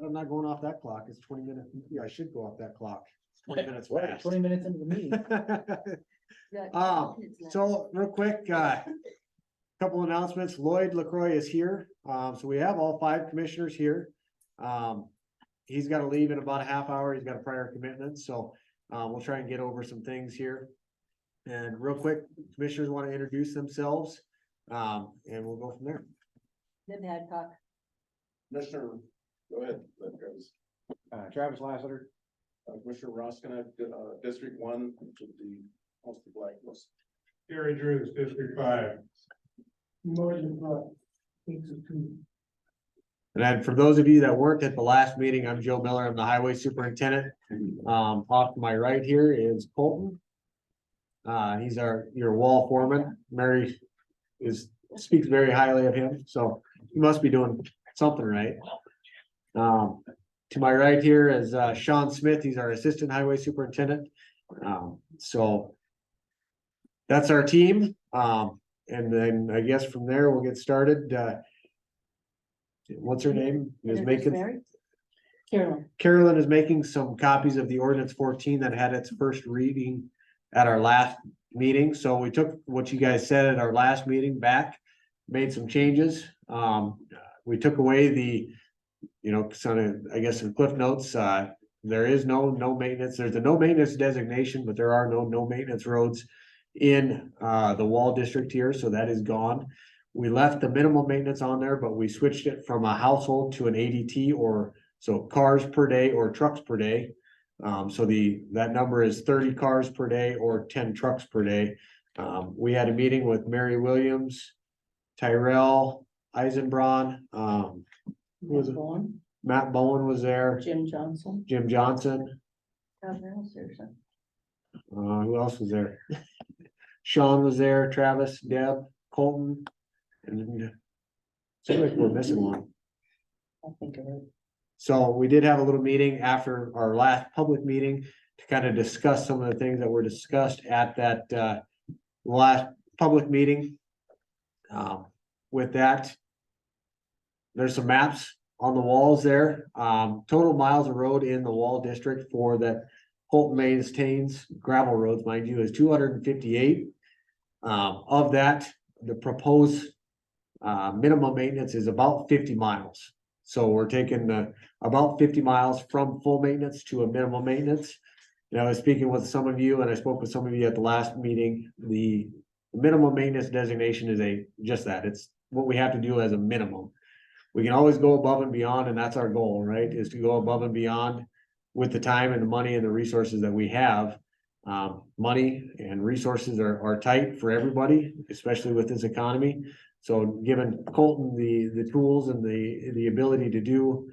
I'm not going off that clock. It's 20 minutes. Yeah, I should go off that clock. It's 20 minutes What, fast. 20 minutes into the meeting. So real quick, couple announcements. Lloyd LaCroix is here. So we have all 5 commissioners here. He's got to leave in about a half hour. He's got a prior commitment, so we'll try and get over some things here. And real quick, commissioners want to introduce themselves, and we'll go from there. Deb Hadcock. Commissioner, go ahead, Travis. Travis Lassiter. Commissioner Roskina, District 1, which is the mostly black list. Gary Drews, District 5. And then for those of you that weren't at the last meeting, I'm Joe Miller. I'm the highway superintendent. Off to my right here is Colton. He's your wall foreman. Mary speaks very highly of him, so he must be doing something right. To my right here is Sean Smith. He's our assistant highway superintendent. So that's our team. And then I guess from there we'll get started. What's her name? Carolyn is making some copies of the ordinance 14 that had its first reading at our last meeting. So we took what you guys said at our last meeting back, made some changes. We took away the, I guess some cliff notes. There is no maintenance. There's a no maintenance designation, but there are no maintenance roads in the Wall district here. So that is gone. We left the minimum maintenance on there, but we switched it from a household to an ADT, or so cars per day or trucks per day. So that number is 30 cars per day or 10 trucks per day. We had a meeting with Mary Williams, Tyrell Eisenbraun, Matt Bowen was there, Jim Johnson. Who else was there? Sean was there, Travis, Deb, Colton, and seems like we're missing one. I think of it. So we did have a little meeting after our last public meeting to kind of discuss some of the things that were discussed at that last public meeting. With that, there's some maps on the walls there. Total miles of road in the Wall district for that Colton maintains, gravel roads, mind you, is 258. Of that, the proposed minimum maintenance is about 50 miles. So we're taking about 50 miles from full maintenance to a minimum maintenance. And I was speaking with some of you, and I spoke with some of you at the last meeting. The minimum maintenance designation is just that. It's what we have to do as a minimum. We can always go above and beyond, and that's our goal, right? Is to go above and beyond with the time and the money and the resources that we have. Money and resources are tight for everybody, especially with this economy. So giving Colton the tools and the ability to do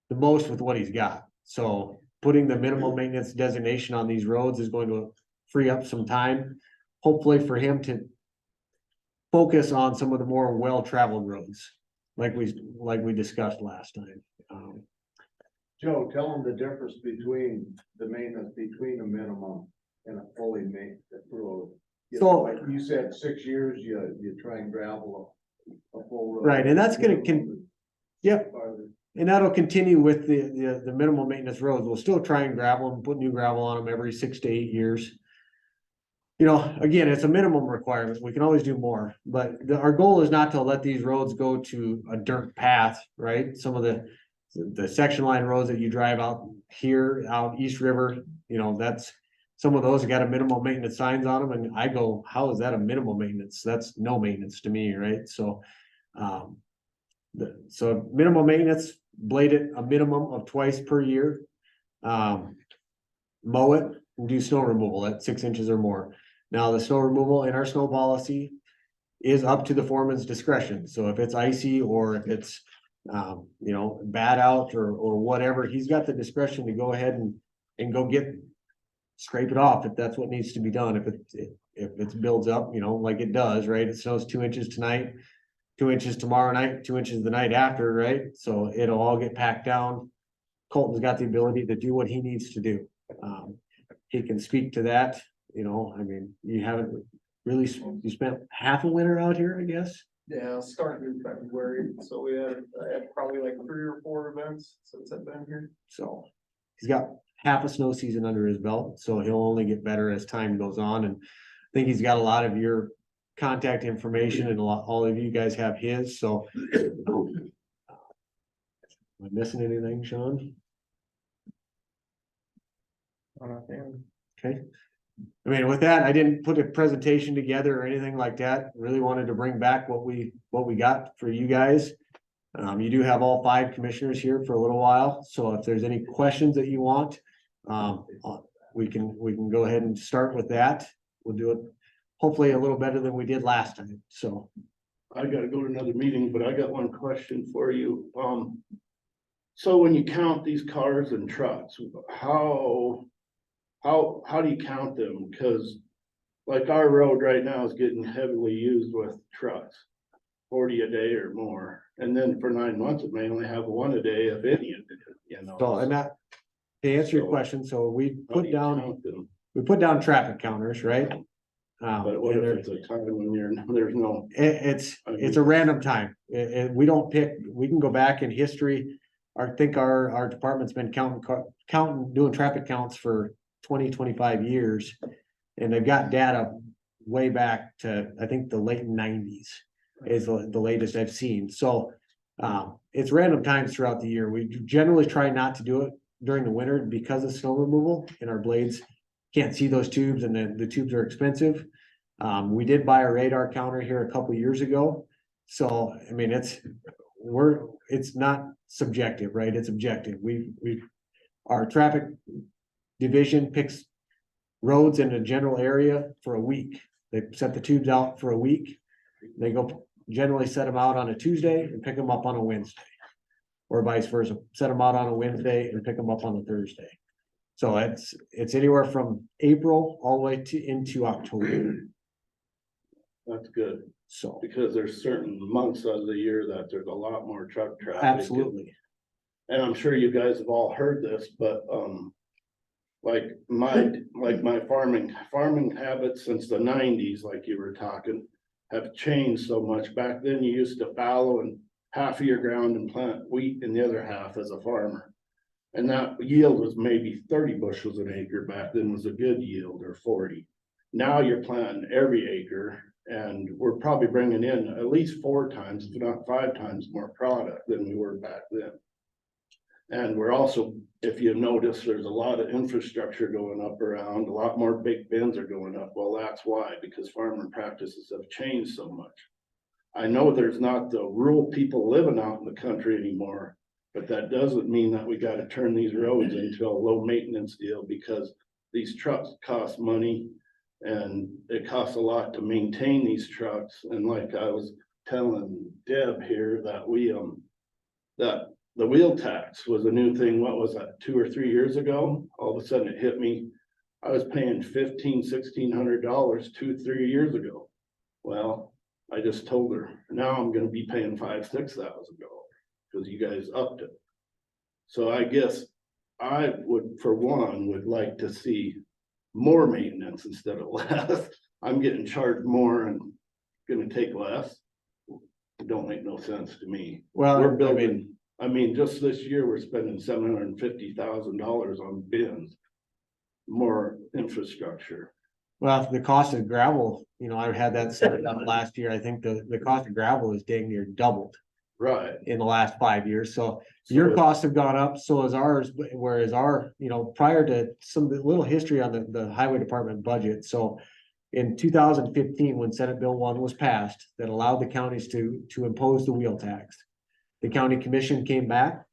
the most with what he's got. So putting the minimum maintenance designation on these roads is going to free up some time, hopefully for him to focus on some of the more well-traveled roads, like we discussed last time. Joe, tell them the difference between the maintenance between a minimum and a fully maintained road. So like you said, 6 years, you try and gravel a full road. Right, and that's gonna yep. And that'll continue with the minimal maintenance roads. We'll still try and gravel and put new gravel on them every 6 to 8 years. Again, it's a minimum requirement. We can always do more, but our goal is not to let these roads go to a dirt path, right? Some of the section line roads that you drive out here, out East River, that's some of those got a minimal maintenance signs on them. And I go, how is that a minimal maintenance? That's no maintenance to me, right? So, so minimal maintenance, blade it a minimum of twice per year. Mow it and do snow removal at 6 inches or more. Now the snow removal in our snow policy is up to the foreman's discretion. So if it's icy or if it's, bad out or whatever, he's got the discretion to go ahead and go scrape it off if that's what needs to be done. If it builds up, like it does, right? It snows 2 inches tonight, 2 inches tomorrow night, 2 inches the night after, right? So it'll all get packed down. Colton's got the ability to do what he needs to do. He can speak to that. You haven't really, you spent half a winter out here, I guess. Yeah, starting in February, so I had probably like 3 or 4 events since I've been here. So he's got half a snow season under his belt, so he'll only get better as time goes on. And I think he's got a lot of your contact information and all of you guys have his, so. Am I missing anything, Sean? Okay. I mean, with that, I didn't put a presentation together or anything like that. Really wanted to bring back what we got for you guys. You do have all 5 commissioners here for a little while, so if there's any questions that you want, we can go ahead and start with that. We'll do it hopefully a little better than we did last time, so. I gotta go to another meeting, but I got one question for you. So when you count these cars and trucks, how do you count them? Because like our road right now is getting heavily used with trucks, 40 a day or more. And then for 9 months, it may only have 1 a day, if any, you know. So, and that, to answer your So, question, so we How do put you down, count them? traffic counters, right? But what and if it's a time when there's no, it's a random time. We don't pick, we can go back in history. I think our department's been counting, doing traffic counts for 20-25 years. And they've got data way back to, I think, the late 90s is the latest I've seen. So it's random times throughout the year. We generally try not to do it during the winter because of snow removal and our blades can't see those tubes and the tubes are expensive. We did buy a radar counter here a couple years ago. So, I mean, it's not subjective, right? It's objective. Our traffic division picks roads in a general area for a week. They set the tubes out for a week. They generally set them out on a Tuesday and pick them up on a Wednesday. Or vice versa, set them out on a Wednesday and pick them up on a Thursday. So it's anywhere from April all the way into October. that's good, So because there's certain months of the year that there's a lot more truck traffic. absolutely. And I'm sure you guys have all heard this, but, like my farming habits since the 90s, like you were talking, have changed so much. Back then, you used to fallow and half of your ground and plant wheat in the other half as a farmer. And that yield was maybe 30 bushels an acre back then was a good yield, or 40. Now you're planting every acre, and we're probably bringing in at least 4 times, if not 5 times more product than we were back then. And we're also, if you notice, there's a lot of infrastructure going up around, a lot more big bins are going up. Well, that's why, because farming practices have changed so much. I know there's not the rural people living out in the country anymore, but that doesn't mean that we got to turn these roads into a low maintenance deal, because these trucks cost money and it costs a lot to maintain these trucks. And like I was telling Deb here, that that the wheel tax was a new thing. What was that, 2 or 3 years ago? All of a sudden it hit me. I was paying $1,500-$1,600 2-3 years ago. Well, I just told her, now I'm gonna be paying $5,000-$6,000 because you guys upped it. So I guess I would, for one, would like to see more maintenance instead of less. I'm getting charged more and gonna take less. It don't make no sense to me. Well, We're building, I mean, just this year, we're spending $750,000 on bins. More infrastructure. Well, the cost of gravel, I had that set up last year. I think the cost of gravel is dang near doubled Right. in the last 5 years. So your costs have gone up, so has ours, whereas prior to some little history on the highway department budget. So in 2015, when Senate Bill 1 was passed, that allowed the counties to impose the wheel tax. The county commission came back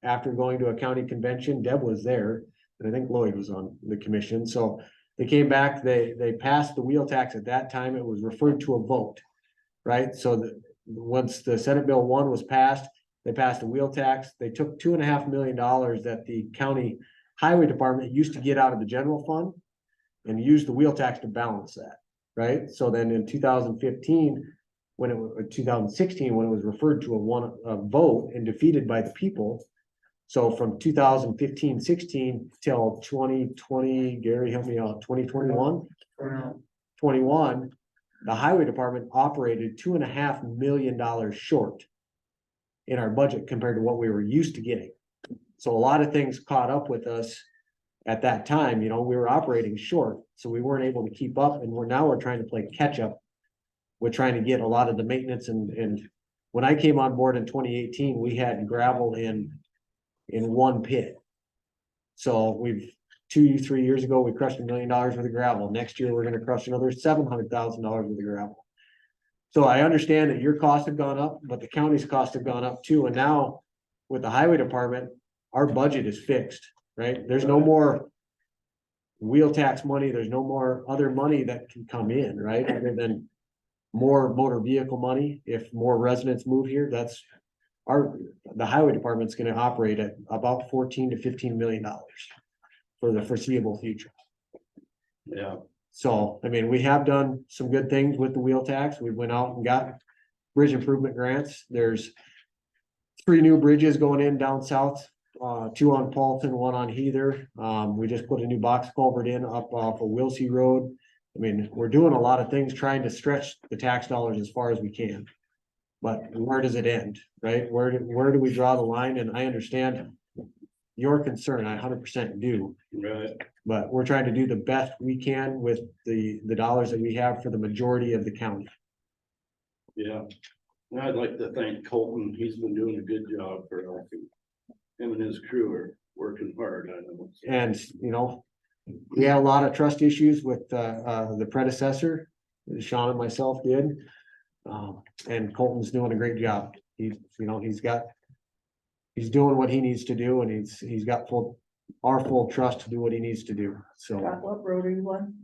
after going to a county convention. Deb was there, and I think Lloyd was on the commission. So they came back, they passed the wheel tax. At that time, it was referred to a vote, right? So once the Senate Bill 1 was passed, they passed a wheel tax. They took $2.5 million that the county highway department used to get out of the general fund and used the wheel tax to balance that, right? So then in 2016, when it was referred to a vote and defeated by the people. So from 2015-16 till 2020, Gary, help me out, 2021, the highway department operated $2.5 million short in our budget compared to what we were used to getting. So a lot of things caught up with us at that time, you know, we were operating short, so we weren't able to keep up, and we're trying to play catch up. We're trying to get a lot of the maintenance and when I came on board in 2018, we had gravel in one pit. So we've 2-3 years ago, we crushed $1 million worth of gravel. Next year, we're gonna crush another $700,000 worth of gravel. So I understand that your costs have gone up, but the county's costs have gone up too, and now with the highway department, our budget is fixed, right? There's no more wheel tax money, there's no more other money that can come in, right? Other than more motor vehicle money, if more residents move here, that's the highway department's gonna operate at about $14 to $15 million for the foreseeable future. Yeah, So, I mean, we have done some good things with the wheel tax. We went out and got bridge improvement grants. There's 3 new bridges going in down south, 2 on Paulton, 1 on Heather. We just put a new box culvert in up off of Wilsey Road. I mean, we're doing a lot of things trying to stretch the tax dollars as far as we can. But where does it end, right? Where do we draw the line? And I understand your concern, I 100% do. right. But we're trying to do the best we can with the dollars that we have for the majority of the county. Yeah, and I'd like to thank Colton. He's been doing a good job for us. Him and his crew are working hard, I know. And, you know, we had a lot of trust issues with the predecessor, Sean and myself did. And Colton's doing a great job. He's doing what he needs to do, and he's got our full trust to do what he needs to do, so. What road are you on?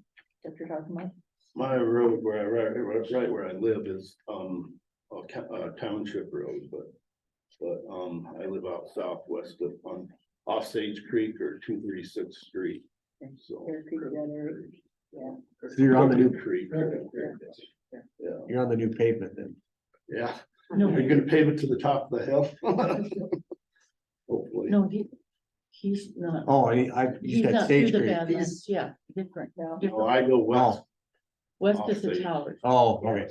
That you're talking about? My road right where I live is, a township road, but I live out southwest of, off Sage Creek or 236th Street, so. Bear Creek, that area. Yeah. So you're on the new, Creek. Yeah, you're on the new pavement then. yeah. No, Are you gonna pave it to the top of the hill? Hopefully. no, he's not. Oh, you He's said not Stage through the Creek. Badlands, yeah, different, Oh, different, I go west. west off is the Sage. towers. Oh, okay.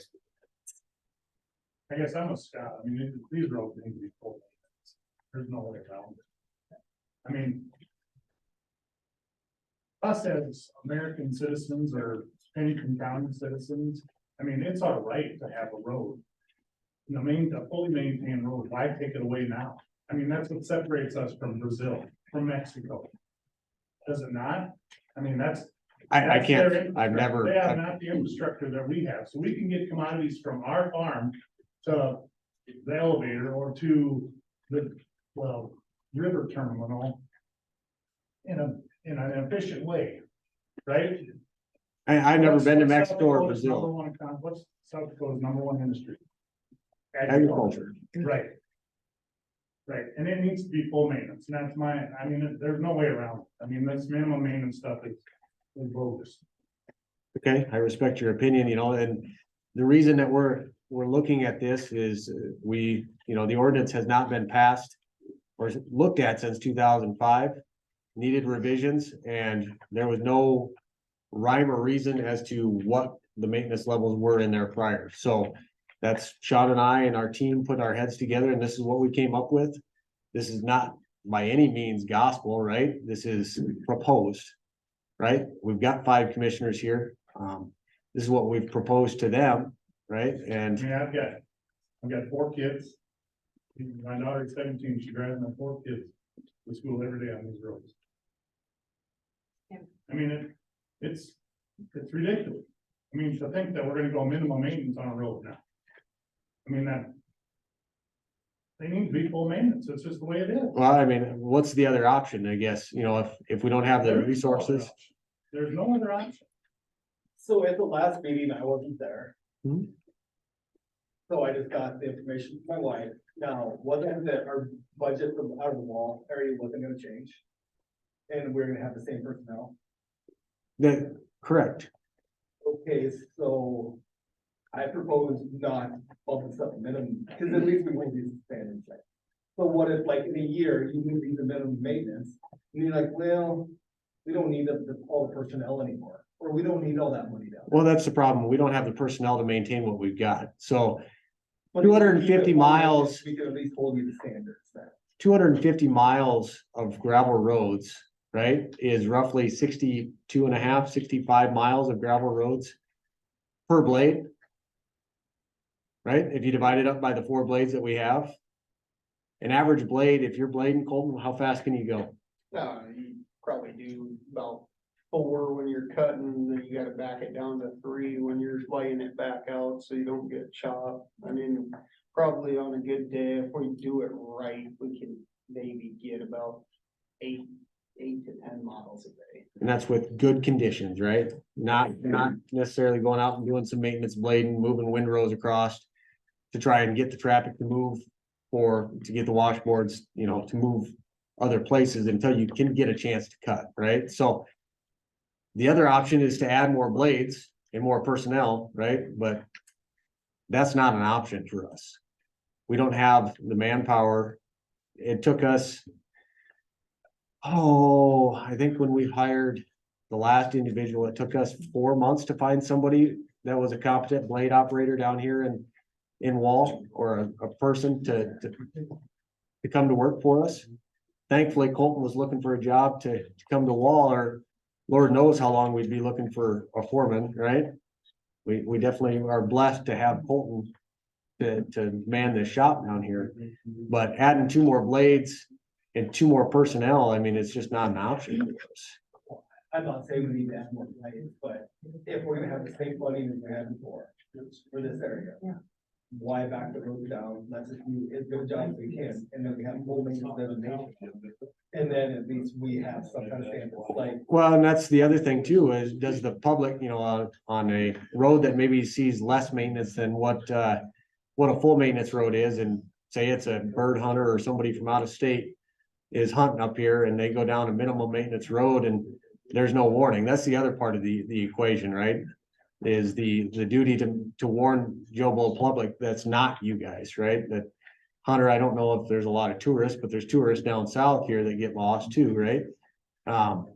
I guess I'm a Scot. I mean, these roads need to be full. There's no way around it. I mean, us as American citizens or Pennington County citizens, I mean, it's our right to have a road. A fully maintained road, why take it away now? I mean, that's what separates us from Brazil, from Mexico. Does it not? I mean, I that's their can't, I've infrastructure. never, They have not the infrastructure that we have, so we can get commodities from our farm to the elevator or to the, river terminal in an efficient way, right? I've never been to What's Mexico or South Dakota's number Brazil. one what's South Dakota's number 1 industry? Agriculture. Right. Right, and it needs to be full maintenance, and that's I mean, there's no way around it. I mean, this minimum maintenance stuff is bogus. Okay, I respect your opinion, you know, and the reason that we're looking at this is the ordinance has not been passed or looked at since 2005, needed revisions, and there was no rhyme or reason as to what the maintenance levels were in there prior. So that's Sean and I and our team put our heads together, and this is what we came up with. This is not by any means gospel, right? This is proposed, right? We've got 5 commissioners here. This is what we've proposed to them, right? I And mean, I've got 4 kids. My daughter's 17, she drives my 4 kids to school every day on these roads. I mean, it's ridiculous. I mean, to think that we're gonna go minimum maintenance on a road now. I mean, they need to be full maintenance. It's just the way it is. well, I mean, what's the other option, I guess, you know, if we don't have the There is no other resources? option. There's no other option. So at the last meeting, I wasn't there. Hmm. So I just got the information from my wife. Now, wasn't that our budget from out of the wall area wasn't gonna change? And we're gonna have the same personnel? Correct. Okay, so I propose not bump this up minimum, because at least we won't be standing check. So what if like in a year, you move these to minimum maintenance, and you're like, well, we don't need all the personnel anymore, or we don't need all that money down Well, that's the problem. We don't have the personnel to maintain what we've got. So But 250 even longer, miles. We can at least hold you to standards then. 250 miles of gravel roads, right, is roughly 65 miles of gravel roads per blade. Right? If you divide it up by the 4 blades that we have. An average blade, if you're blading, Colton, how fast can you go? You probably do about 4 when you're cutting, then you gotta back it down to 3 when you're laying it back out, so you don't get chopped. I mean, probably on a good day, if we do it right, we can maybe get about 8 to 10 miles a day. And that's with good conditions, right? Not necessarily going out and doing some maintenance blading, moving windrows across. To try and get the traffic to move, or to get the washboards, to move other places until you can get a chance to cut, right? So. The other option is to add more blades and more personnel, right? But. That's not an option for us. We don't have the manpower. It took us. Oh, I think when we hired the last individual, it took us 4 months to find somebody that was a competent blade operator down here in Wall, or a person to come to work for us. Thankfully, Colton was looking for a job to come to Wall, or Lord knows how long we'd be looking for a foreman, right? We definitely are blessed to have Colton to man this shop down here. But adding 2 more blades and 2 more personnel, I mean, it's just not an option for us. I'm not saying we need to add more blades, but if we're gonna have the same funding as we had before, for this area. Yeah. Why back the road down, let's just do as good a job as we can, and then we have full maintenance designation. And then at least we have some kind of standard, like, Well, and that's the other thing too, is does the public, on a road that maybe sees less maintenance than what a full maintenance road is, and say it's a bird hunter or somebody from out of state is hunting up here and they go down a minimum maintenance road and there's no warning. That's the other part of the equation, right? Is the duty to warn Joe Blow public that's not you guys, right? That Hunter, I don't know if there's a lot of tourists, but there's tourists down south here that get lost too, right?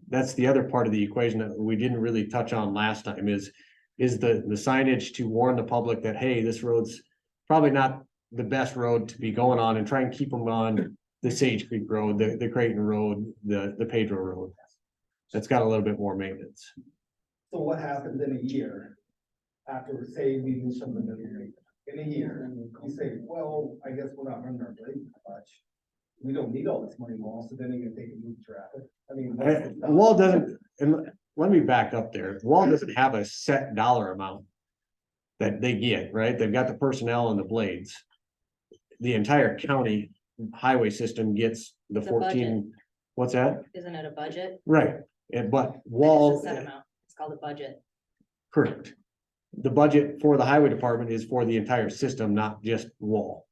That's the other part of the equation that we didn't really touch on last time is the signage to warn the public that, hey, this road's probably not the best road to be going on, and try and keep them on the Sage Creek Road, the Creighton Road, the Pedro Road. That's got a little bit more maintenance. so what happens in a year? After, say, we do some of the middle in a year, you say, well, I guess we're not running our blades much. We don't need all this money more, so then you're gonna take a move traffic. I mean. what's the stop? Wall doesn't, and let me back up there. Wall doesn't have a set dollar amount that they get, right? They've got the personnel and the blades. The entire county highway system gets the The 14, what's that? Isn't it a budget? Right, but It's Wall, a set amount. It's called a budget. correct. The budget for the highway department is for the entire system, not just Wall.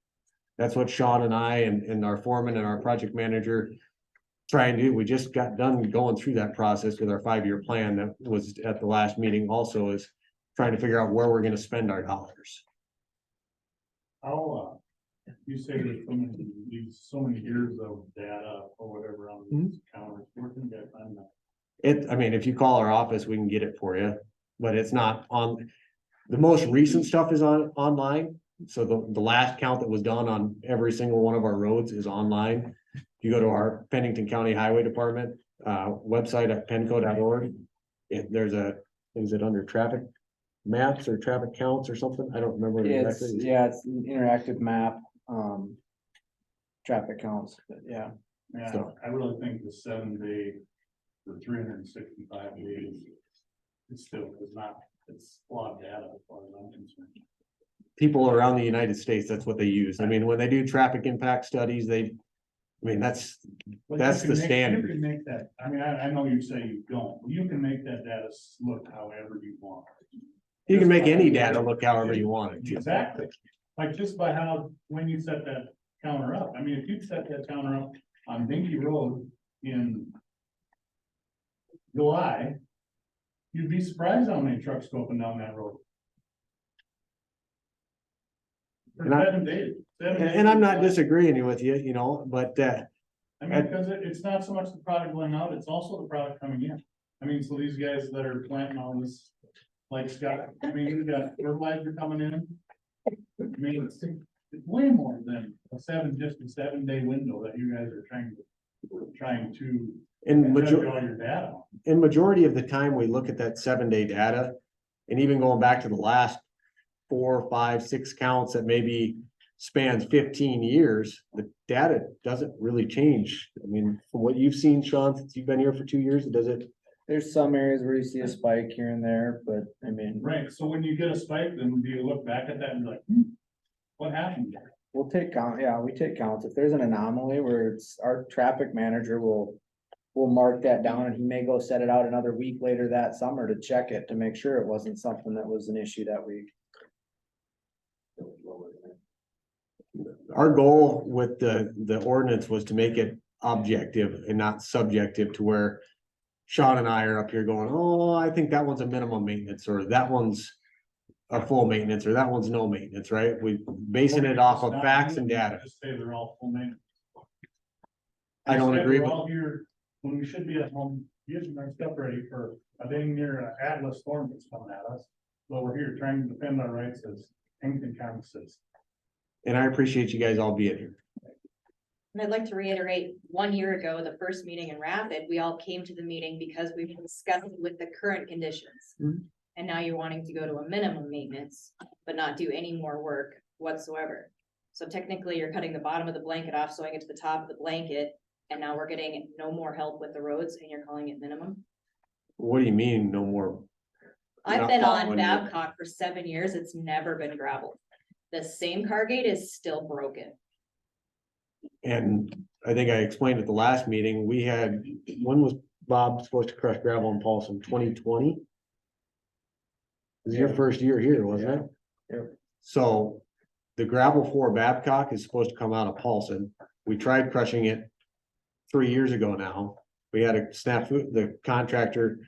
That's what Sean and I and our foreman and our project manager try and do. We just got done going through that process with our 5-year plan that was at the last meeting also, is trying to figure out where we're gonna spend our dollars. How, you say there's so many years of data or whatever on these counters, where can you guys find that? I mean, if you call our office, we can get it for you, but it's not on, the most recent stuff is online. So the last count that was done on every single one of our roads is online. If you go to our Pennington County Highway Department, website at penco.org, there's is it under traffic maps or traffic counts or something? I don't remember exactly. It's an interactive map, traffic counts, but yeah. Yeah, So- I really think the 7-day for 365 days. It still is not, it's a lot of data as far as I'm concerned. People around the United States, that's what they use. I mean, when they do traffic impact studies, that's But That's you can the make- standard. You can make that, I mean, I know you say you don't, but you can make that data look however you want. you can make any data look however you want it to. Exactly, like just by how, when you set that counter up, I mean, if you set that counter up on Dinky Road in July, you'd be surprised how many trucks go up and down that road. For And I- 7 days. 7 days. And I'm not disagreeing with you, but I mean, because it's not so much the product going out, it's also the product coming in. I mean, so these guys that are planting all this like Scott, I mean, you got fertilizer coming in. I mean, it's way more than just a 7-day window that you guys are trying to In judge major, all your data. in majority of the time, we look at that 7-day data. And even going back to the last 4, 5, 6 counts that maybe spans 15 years, the data doesn't really change. I mean, from what you've seen, Sean, since you've been here for 2 years, does it? There's some areas where you see a spike here and there, but I mean, Right, so when you get a spike, then do you look back at that and be like, what happened there? we'll take count, yeah, we take counts. If there's an anomaly where it's, our traffic manager will mark that down and he may go set it out another week later that summer to check it, to make sure it wasn't something that was an issue that week. Our goal with the ordinance was to make it objective and not subjective to where Sean and I are up here going, oh, I think that one's a minimum maintenance, or that one's a full maintenance, or that one's no maintenance, right? We basing it off of facts and data. Just say they're all full name. I don't Instead, agree we're with- all here, when we should be at home, getting our stuff ready for a dang near Atlas storm that's coming at us. But we're here trying to defend our rights as Yankton County citizens. And I appreciate you guys all being here. And I'd like to reiterate, 1 year ago, the first meeting in Rapid, we all came to the meeting because we were discussing with the current conditions. Mhm. And now you're wanting to go to a minimum maintenance, but not do any more work whatsoever. So technically, you're cutting the bottom of the blanket off, sewing it to the top of the blanket, and now we're getting no more help with the roads, and you're calling it minimum. What do you mean, no more? I've Not been on following you. Babcock for 7 years, it's never been gravel. The same car gate is still broken. And I think I explained at the last meeting, we had, when was Bob supposed to crush gravel in Paulson, 2020? It was your first year here, wasn't it? Yep. So the gravel for Babcock is supposed to come out of Paulson. We tried crushing it 3 years ago now. We had a snafu, the contractor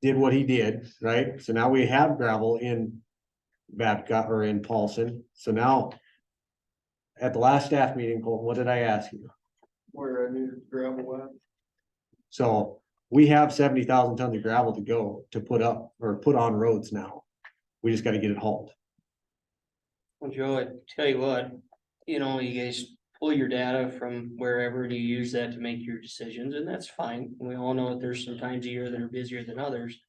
did what he did, right? So now we have gravel in Babcock or in Paulson. So now at the last staff meeting, Colton, what did I ask you? Where I needed gravel at. So we have 70,000 tons of gravel to go to put up or put on roads now. We just gotta get it hauled. Well, Joe, I tell you what, you guys pull your data from wherever and you use that to make your decisions, and that's fine. We all know that there's some times a year that are busier than others.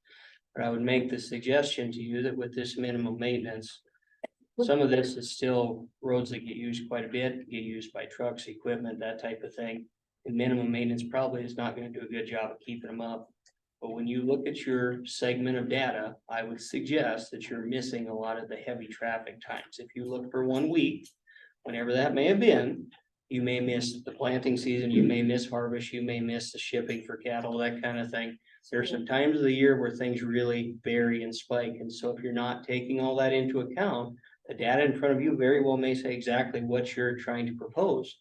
But I would make the suggestion to you that with this minimum maintenance, some of this is still roads that get used quite a bit, get used by trucks, equipment, that type of thing. And minimum maintenance probably is not gonna do a good job of keeping them up. But when you look at your segment of data, I would suggest that you're missing a lot of the heavy traffic times. If you look for 1 week, whenever that may have been, you may miss the planting season, you may miss harvest, you may miss the shipping for cattle, that kind of thing. There's some times of the year where things really vary and spike, and so if you're not taking all that into account, the data in front of you very well may say exactly what you're trying to propose.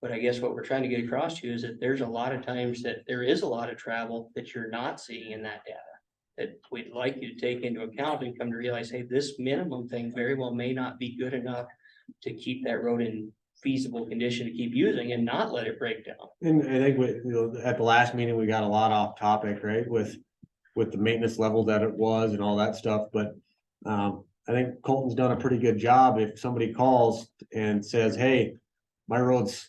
But I guess what we're trying to get across to you is that there's a lot of times that there is a lot of travel that you're not seeing in that data. That we'd like you to take into account and come to realize, hey, this minimum thing very well may not be good enough to keep that road in feasible condition to keep using and not let it break down. And I think at the last meeting, we got a lot off topic, right, with the maintenance level that it was and all that stuff, but I think Colton's done a pretty good job. If somebody calls and says, hey, my road's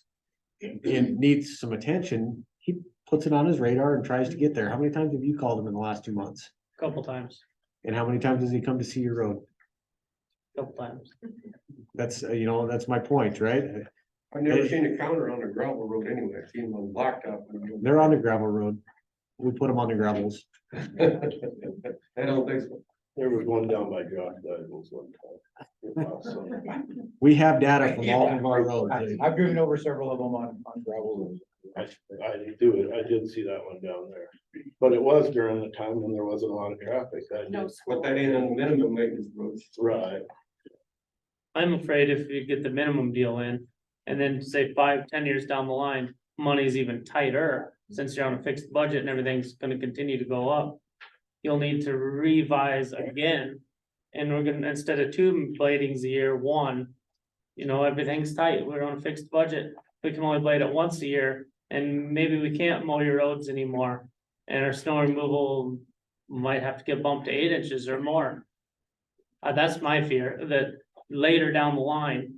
it needs some attention, he puts it on his radar and tries to get there. How many times have you called him in the last 2 months? Couple times, And how many times does he come to see your road? couple times. That's, that's my point, right? I've never seen a counter on a gravel road anyway. I've seen one blocked up. They're on the gravel road. We put them on the gravels. I don't think so. There was one down by Josh Duggan's one time. We have data from all of our roads. I've driven over several of them on gravel roads. I did see that one down there, but it was during the time when there wasn't a lot of traffic. But that ain't on the minimum maintenance roads. Right. I'm afraid if you get the minimum deal in, and then say 5-10 years down the line, money's even tighter, since you're on a fixed budget and everything's gonna continue to go up. You'll need to revise again, and we're gonna, instead of 2 bladings a year, 1. Everything's tight, we're on a fixed budget, we can only blade it once a year, and maybe we can't mow your roads anymore. And our snow removal might have to get bumped to 8 inches or more. That's my fear, that later down the line,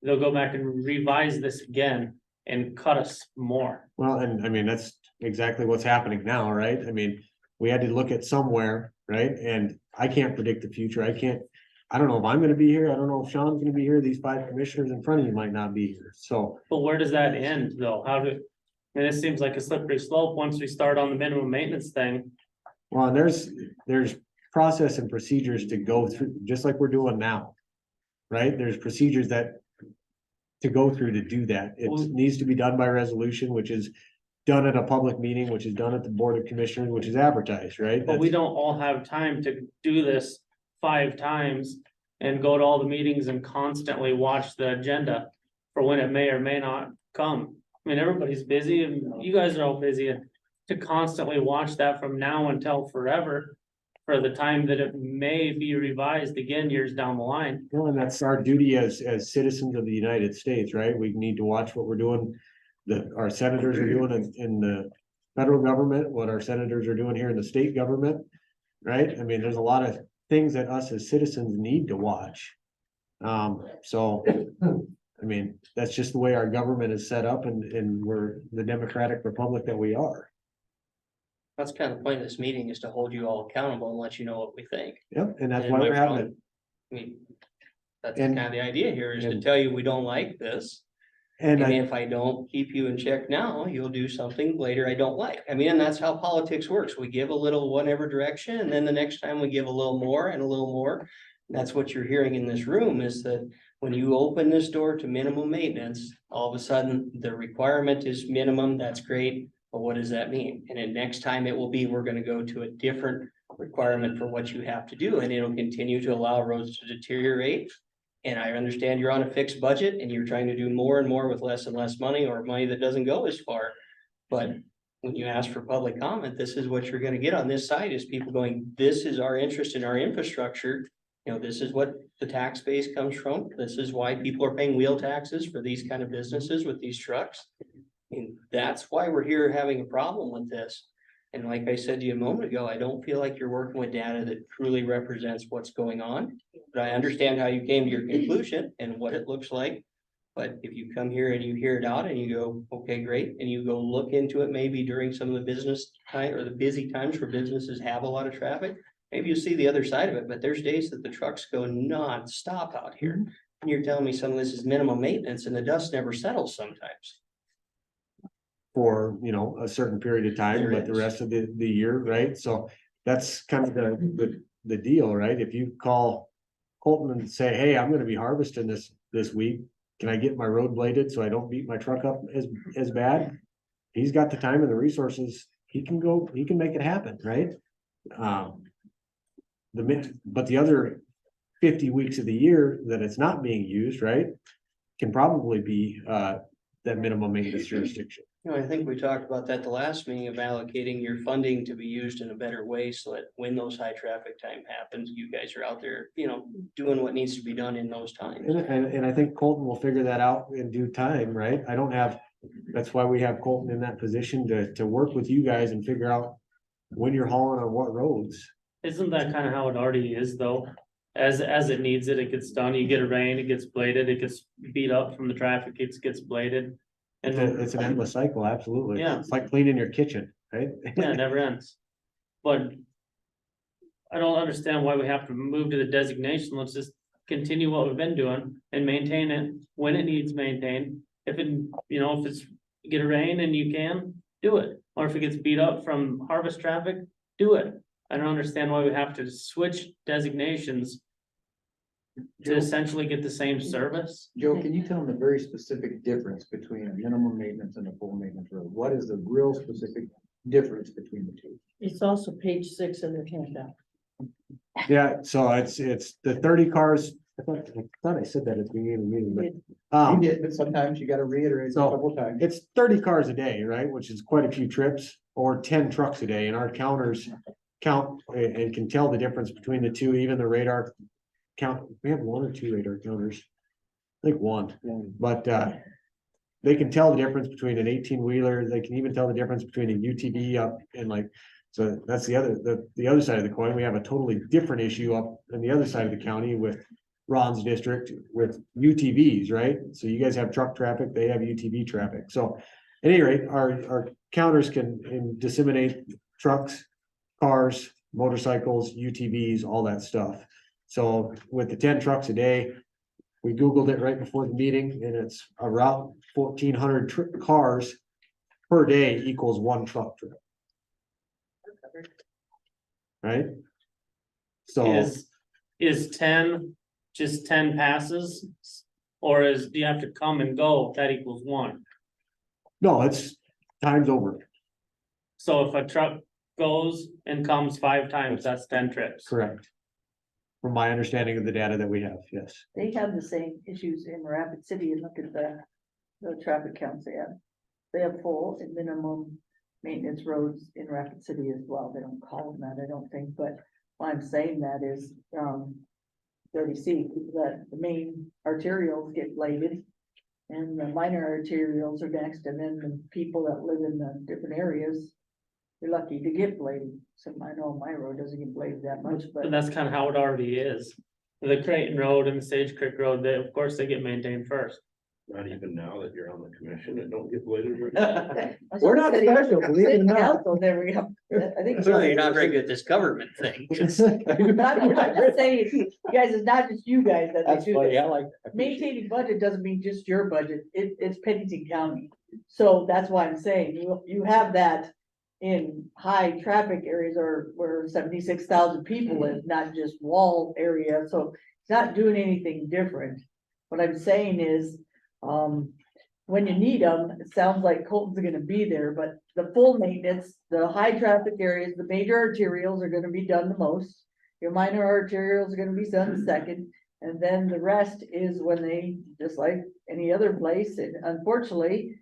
they'll go back and revise this again and cut us more. Well, and I mean, that's exactly what's happening now, right? I mean, we had to look at somewhere, right? And I can't predict the future. I don't know if I'm gonna be here. I don't know if Sean's gonna be here. These 5 commissioners in front of you might not be here. So, But where does that end, though? And it seems like a slippery slope once we start on the minimum maintenance thing. well, and there's process and procedures to go through, just like we're doing now. Right? There's procedures to go through to do that. It Well- needs to be done by resolution, which is done at a public meeting, which is done at the Board of Commissioners, which is advertised, right? But we don't all have time to do this 5 times and go to all the meetings and constantly watch the agenda for when it may or may not come. I mean, everybody's busy and you guys are all busy, and to constantly watch that from now until forever for the time that it may be revised again years down the line. Well, and that's our duty as citizens of the United States, right? We need to watch what we're doing. Our senators are doing in the federal government, what our senators are doing here in the state government. Right? I mean, there's a lot of things that us as citizens need to watch. So, I mean, that's just the way our government is set up and we're the democratic republic that we are. That's kind of the point of this meeting, is to hold you all accountable and let you know what we think. Yep, and that's And why my we're having problem- it. I mean, that's And- kind of the idea here, is to and- tell you we don't like this. And And I, if I don't keep you in check now, you'll do something later I don't like. I mean, and that's how politics works. We give a little whatever direction, and then the next time we give a little more and a little more. That's what you're hearing in this room, is that when you open this door to minimum maintenance, all of a sudden the requirement is minimum, that's great. But what does that mean? And then next time it will be, we're gonna go to a different requirement for what you have to do, and it'll continue to allow roads to deteriorate. And I understand you're on a fixed budget and you're trying to do more and more with less and less money, or money that doesn't go as far. But when you ask for public comment, this is what you're gonna get on this side, is people going, this is our interest in our infrastructure. You know, this is what the tax base comes from. This is why people are paying wheel taxes for these kind of businesses with these trucks. And that's why we're here having a problem with this. And like I said to you a moment ago, I don't feel like you're working with data that truly represents what's going on. But I understand how you came to your conclusion and what it looks like. But if you come here and you hear it out and you go, okay, great, and you go look into it maybe during some of the business time or the busy times where businesses have a lot of traffic, maybe you'll see the other side of it. But there's days that the trucks go non-stop out here. And you're telling me some of this is minimum maintenance and the dust never settles sometimes. for, a certain period of time, There but the is. rest of the year, right? So that's kind of the deal, right? If you call Colton and say, hey, I'm gonna be harvesting this week, can I get my road bladed so I don't beat my truck up as bad? He's got the time and the resources, he can make it happen, right? But the other 50 weeks of the year that it's not being used, right? Can probably be that minimum maintenance jurisdiction. I think we talked about that the last meeting, of allocating your funding to be used in a better way, so that when those high traffic time happens, you guys are out there, doing what needs to be done in those times. And I think Colton will figure that out in due time, right? That's why we have Colton in that position to work with you guys and figure out when you're hauling on what roads. Isn't that kind of how it already is, though? As it needs it, it gets done. You get a rain, it gets bladed, it gets beat up from the traffic, it gets bladed. And then, It's an endless cycle, absolutely. Yeah. It's like cleaning your kitchen, right? yeah, it never ends. But I don't understand why we have to move to the designation. Let's just continue what we've been doing and maintain it when it needs maintained. If if it's get a rain and you can, do it. Or if it gets beat up from harvest traffic, do it. I don't understand why we have to switch designations to essentially get the same service. Joe, can you tell them the very specific difference between a minimum maintenance and a full maintenance road? What is the real specific difference between the two? It's also page 6 of the handout. Yeah, so it's the 30 cars. I thought I said that at the beginning of the meeting, but. You did, but sometimes you gotta reiterate it a So- couple times. It's 30 cars a day, right, which is quite a few trips, or 10 trucks a day, and our counters count and can tell the difference between the two, even the radar count. We have 1 or 2 radar counters. I think 1, but they can tell the difference between an 18-wheeler. They can even tell the difference between a UTV up in like So that's the other side of the coin. We have a totally different issue up on the other side of the county with Ron's district with UTVs, right? So you guys have truck traffic, they have UTV traffic. So at any rate, our counters can disseminate trucks, cars, motorcycles, UTVs, all that stuff. So with the 10 trucks a day, we Googled it right before the meeting and it's around 1,400 cars per day equals one truck trip. Right? So, Is 10 just 10 passes? Or do you have to come and go, that equals 1? no, it's times over, So if a truck goes and comes 5 times, that's 10 trips. correct. From my understanding of the data that we have, yes. They have the same issues in Rapid City, and look at the traffic counts they have. They have full and minimum maintenance roads in Rapid City as well. They don't call them that, I don't think, but why I'm saying that is, you see that the main arterials get bladed. And the minor arterials are next, and then the people that live in the different areas, you're lucky to get bladed. So I know my road doesn't get bladed that much, But but that's kind of how it already is. The Creighton Road and the Sage Creek Road, they, of course, they get maintained first. Not even now that you're on the commission, it don't get bladed. right? We're not special, believe it or not. Council, there we go. I think. Clearly, you're not very good at this government thing. I'm just saying, you guys, it's not just you guys that That's they do funny, this. I like. Maintaining budget doesn't mean just your budget, it's Pennington County. So that's why I'm saying, you have that in high traffic areas or where 76,000 people live, not just wall area, so it's not doing anything different. What I'm saying is, when you need them, it sounds like Colton's gonna be there, but the full maintenance, the high traffic areas, the major arterials are gonna be done the most. Your minor arterials are gonna be done second, and then the rest is when they, just like any other place, and unfortunately,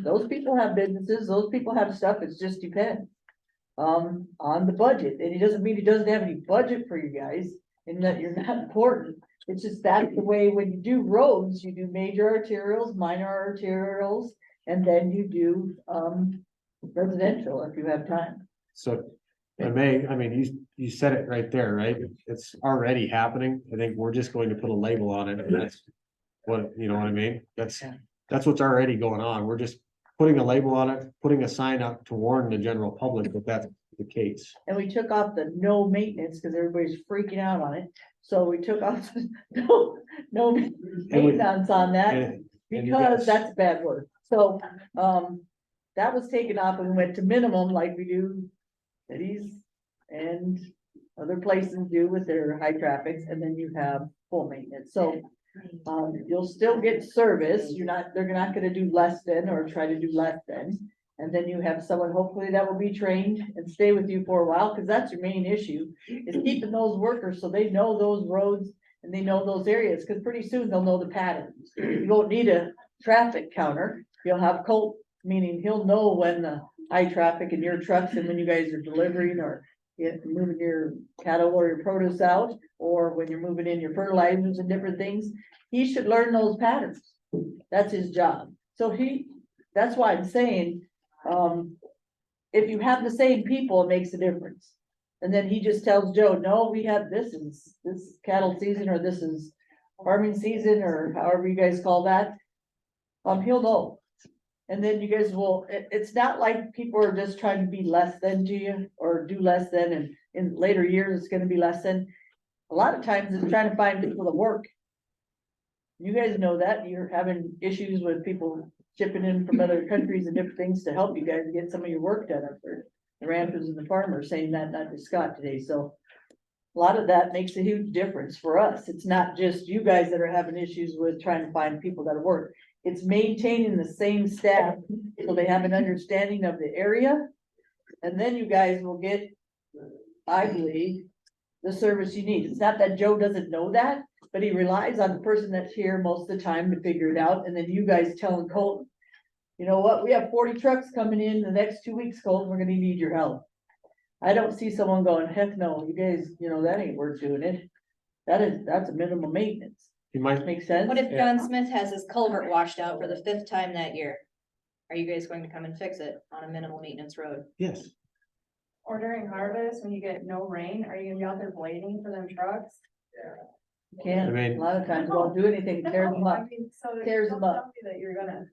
those people have businesses, those people have stuff, it just depends. On the budget, and it doesn't mean he doesn't have any budget for you guys, and that you're not important. It's just that's the way, when you do roads, you do major arterials, minor arterials, and then you do, residential if you have time. So, I mean, you said it right there, right? It's already happening. I think we're just going to put a label on it and that's what, you know what I mean? That's what's already going on. We're just putting a label on it, putting a sign up to warn the general public that that's the case. And we took off the no maintenance, because everybody's freaking out on it, so we took off the no maintenance on that. And you Because guys- that's a bad word, so, that was taken off and went to minimum like we do cities and other places do with their high traffics, and then you have full maintenance, so. You'll still get service, they're not gonna do less than or try to do less than. And then you have someone hopefully that will be trained and stay with you for a while, cause that's your main issue, is keeping those workers so they know those roads and they know those areas, cause pretty soon they'll know the patterns. You won't need a traffic counter, you'll have Colt, meaning he'll know when the high traffic in your trucks and when you guys are delivering or moving your cattle or your produce out, or when you're moving in your fertilizers and different things. He should learn those patterns. That's his job. So that's why I'm saying, if you have the same people, it makes a difference. And then he just tells Joe, no, we have, this cattle season, or this is farming season, or however you guys call that. He'll know. And then you guys will, it's not like people are just trying to be less than to you or do less than, and in later years, it's gonna be less than. A lot of times it's trying to find people that work. You guys know that, you're having issues with people shipping in from other countries and different things to help you guys get some of your work done up there. The ranchers and the farmers, saying that, not to Scott today, so. A lot of that makes a huge difference for us. It's not just you guys that are having issues with trying to find people that work. It's maintaining the same staff so they have an understanding of the area. And then you guys will get, I believe, the service you need. It's not that Joe doesn't know that, but he relies on the person that's here most of the time to figure it out. And then you guys telling Colton, you know what, we have 40 trucks coming in the next 2 weeks, Colton, we're gonna need your help. I don't see someone going, heck no, you guys, that ain't worth doing it. That's a minimum maintenance. You might, Make sense? What if John Smith has his culvert washed out for the 5th time that year? Are you guys going to come and fix it on a minimal maintenance road? yes, Or during harvest, when you get no rain, are you gonna be out there blading for them trucks? You can't, I mean- a lot of times won't do anything, tears them No, I up. mean, so Tears don't them up. tell me that you're gonna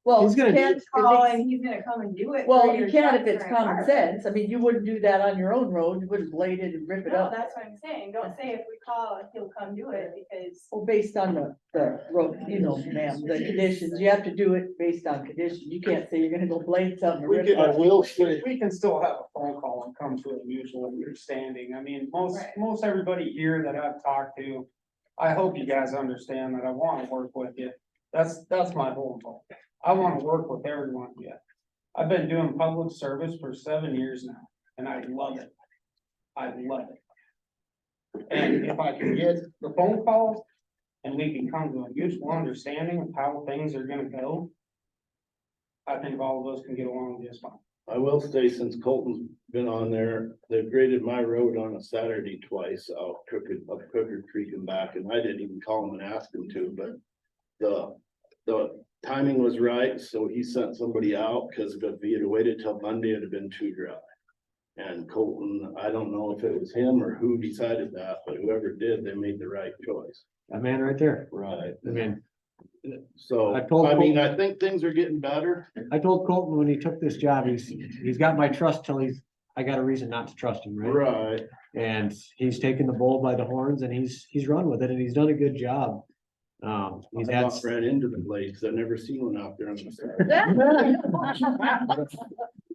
Well, He's gonna you do- can't, call and he's gonna come and do it. well, for you your can if trucks it's during common harvest. sense. I mean, you wouldn't do that on your own road. You wouldn't blade it and rip it No, up. that's what I'm saying. Don't say if we call, he'll come do it because. Well, based on the road, you know, ma'am, the conditions, you have to do it based on condition. You can't say you're gonna go blade something. and rip it I up. will say, We can still have a phone call and come to a mutual understanding. I mean, Right. most everybody here that I've talked to, I hope you guys understand that I wanna work with you. That's my whole goal. I wanna work with every one of you. I've been doing public service for 7 years now, and I love it. I love it. And if I can get the phone calls and we can come to a mutual understanding of how things are gonna go, I think all of us can get along just fine. I will say, since Colton's been on there, they've graded my road on a Saturday twice, up Crooked Creek and back, and I didn't even call him and ask him to, but the timing was right, so he sent somebody out, because if he had waited till Monday, it'd have been too dry. And Colton, I don't know if it was him or who decided that, but whoever did, they made the right choice. That man right there. Right. I mean, So, I told I mean, Colton- I think things are getting better. I told Colton when he took this job, he's got my trust till I got a reason not to trust him, right? Right. And he's taken the bull by the horns and he's run with it and he's done a good job. He's I had, about ran into the blades. I've never seen one out there on the side.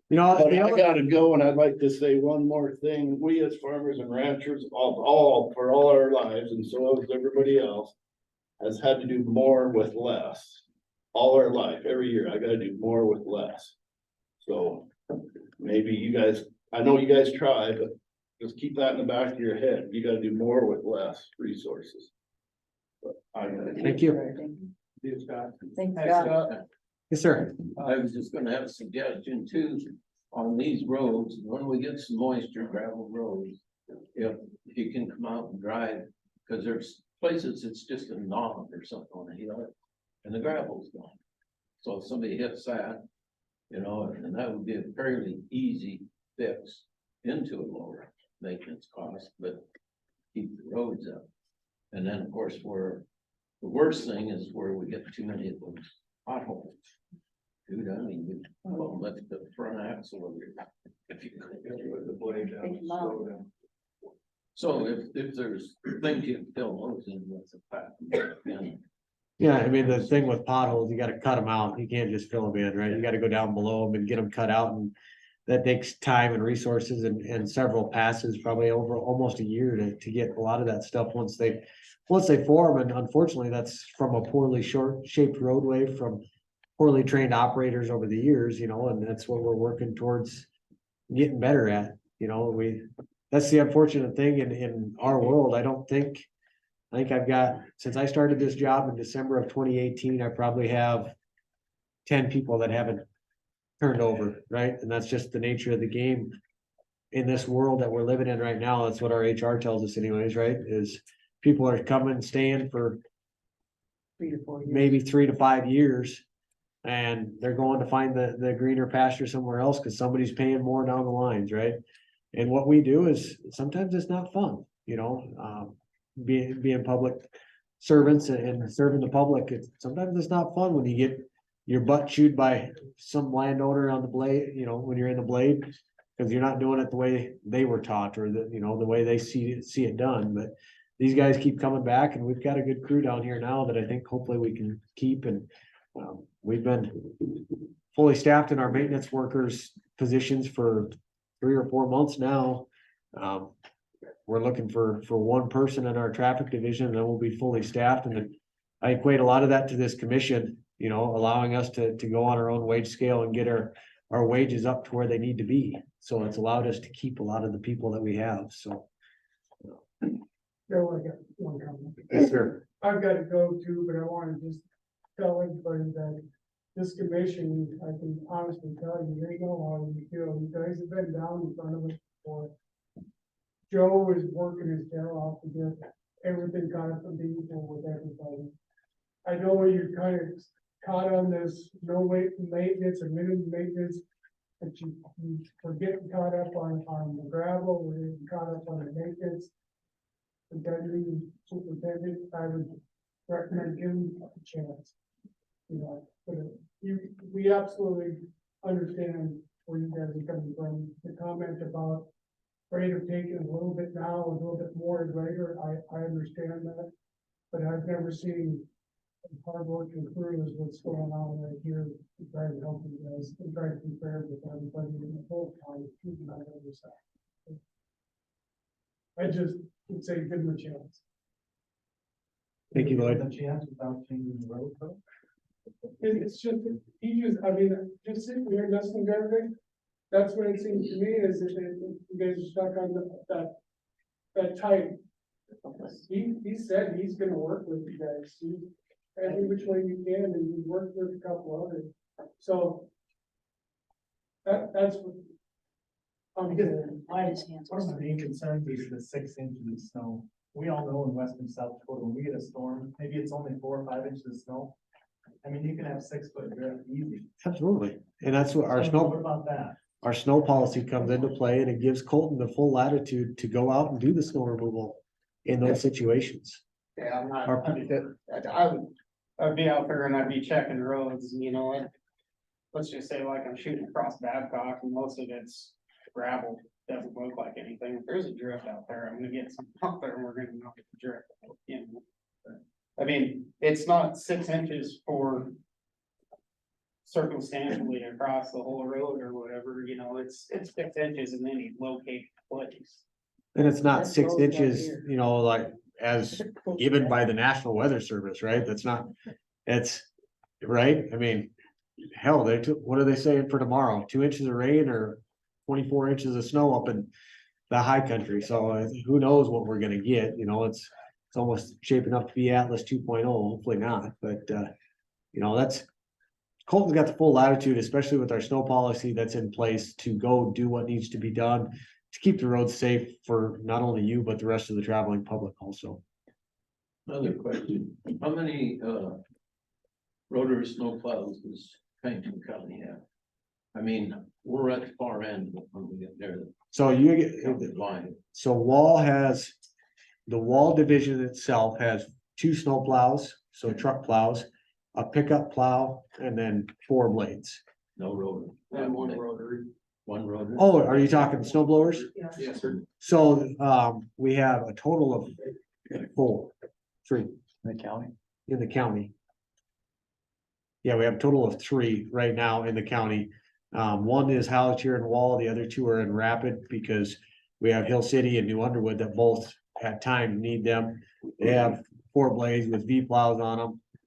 you know, But the I other- gotta go, and I'd like to say one more thing. We as farmers and ranchers, for all our lives, and so has everybody else, has had to do more with less. All our life, every year, I gotta do more with less. So maybe you guys, I know you guys try, but just keep that in the back of your head. You gotta do more with less resources. But Thank you. Thanks, Hey, God. Scott, Yes, sir. I was just gonna have a suggestion too, on these roads, when we get some moisture gravel roads. If you can come out and drive, cause there's places it's just a knob or something on a hill, and the gravel's gone. So if somebody hits that, you know, and that would be a fairly easy fix into a lower maintenance cost, but keep the roads up. And then, of course, where the worst thing is where we get too many of those potholes. Dude, I mean, well, let the front axle of your. If you put the blade down, Take them out. slow down. So if there's things you can fill those in with the pack. Yeah, I mean, the thing with potholes, you gotta cut them out. You can't just fill them in, right? You gotta go down below them and get them cut out and that takes time and resources and several passes, probably over almost a year to get a lot of that stuff once they form. And unfortunately, that's from a poorly shaped roadway from poorly trained operators over the years, you know, and that's what we're working towards getting better at, you know, that's the unfortunate thing in our world. I think I've got, since I started this job in December of 2018, I probably have 10 people that haven't turned over, right? And that's just the nature of the game in this world that we're living in right now. That's what our HR tells us anyways, right? Is people are coming, staying for 3 to 4 years. maybe 3 to 5 years. And they're going to find the greener pasture somewhere else because somebody's paying more down the lines, right? And what we do is sometimes it's not fun, you know, being public servants and serving the public. Sometimes it's not fun when you get your butt chewed by some landowner on the blade, you know, when you're in the blade, because you're not doing it the way they were taught or the, you know, the way they see it done. But these guys keep coming back and we've got a good crew down here now that I think hopefully we can keep. And we've been fully staffed in our maintenance workers positions for 3 or 4 months now. We're looking for one person in our traffic division, and then we'll be fully staffed. And then I equate a lot of that to this commission, you know, allowing us to go on our own wage scale and get our wages up to where they need to be. So it's allowed us to keep a lot of the people that we have, so. Joe, I got one comment. Yes, sir. I've got to go too, but I want to just tell everybody that this commission, I can honestly tell you, they know how you feel. You guys have been down in front of us before. Joe is working his tail off to get everything caught up and be equal with everybody. I know you're kind of caught on this no weight maintenance or minimum maintenance. But we're getting caught up on the gravel, we're getting caught up on the maintenance. The deputy superintendent, I would recommend giving a chance. You know, but we absolutely understand where you guys are coming from. The comment about rate of taking a little bit now, a little bit more later, I understand that. But I've never seen hard working crews what's going on right here, to try to help you guys, and try to be fair with everybody in the whole town, including on the other side. I just would say give them a chance. Thank you, Lloyd. The chance without changing the road, though. It's just, he just, I mean, just sitting here listening to everything, that's what it seems to me is that you guys are stuck on that type. He said he's gonna work with you guys, every which way you can, and you worked with a couple others, so. That's what. I'm getting. Why his hands? One of my main concerns is the 6 inches of snow. We all know in western South Dakota, when we get a storm, maybe it's only 4 or 5 inches of snow. I mean, you can have 6 foot drift easy. Absolutely. And that's what our So snow. What about that? Our snow policy comes into play and it gives Colton the full latitude to go out and do the snow removal in those situations. Yeah, I'm not, Our- I'd be out there and I'd be checking roads, you know, and let's just say like I'm shooting across Babcock and most of it's gravel, doesn't look like anything. If there's a drift out there, I'm gonna get some out there and we're gonna knock the drift, you know. I mean, it's not 6 inches for circumstantially across the whole road or whatever, you know, it's 6 inches in any located place. And it's not That 6 goes down inches, here. you know, like as given by the National Weather Service, right? That's not, it's, right? I mean, hell, they took, what are they saying for tomorrow? 2 inches of rain or 24 inches of snow up in the high country. So who knows what we're gonna get, you know, it's almost shaping up to be Atlas 2.0, hopefully not, but you know, that's Colton's got the full latitude, especially with our snow policy that's in place to go do what needs to be done to keep the roads safe for not only you, but the rest of the traveling public also. Another question, how many, rotary snow plows does Pennington County have? I mean, we're at the far end when we get there. So you the get, line. so the Wall division itself has 2 snow plows, so truck plows, a pickup plow, and then 4 blades. No rotary. And one rotary. One rotary. Oh, are you talking snow blowers? Yes, sir. So, we have a total of 3 In the county. in the county. Yeah, we have a total of 3 right now in the county. One is Halleteer and Wall, the other 2 are in Rapid because we have Hill City and New Underwood that both at time need them. They have 4 blades with V plows on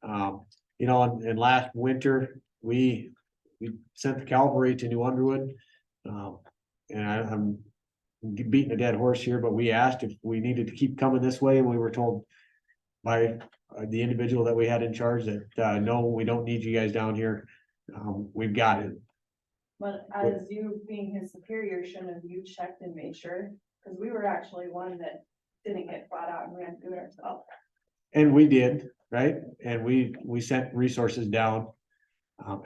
them. You know, and last winter, we sent the cavalry to New Underwood. And I'm beating a dead horse here, but we asked if we needed to keep coming this way, and we were told by the individual that we had in charge that, no, we don't need you guys down here. We've got it. But as you being his superior, shouldn't have you checked and made sure? Cause we were actually one that didn't get flat out and we had to do it ourselves. And we did, right? And we sent resources down,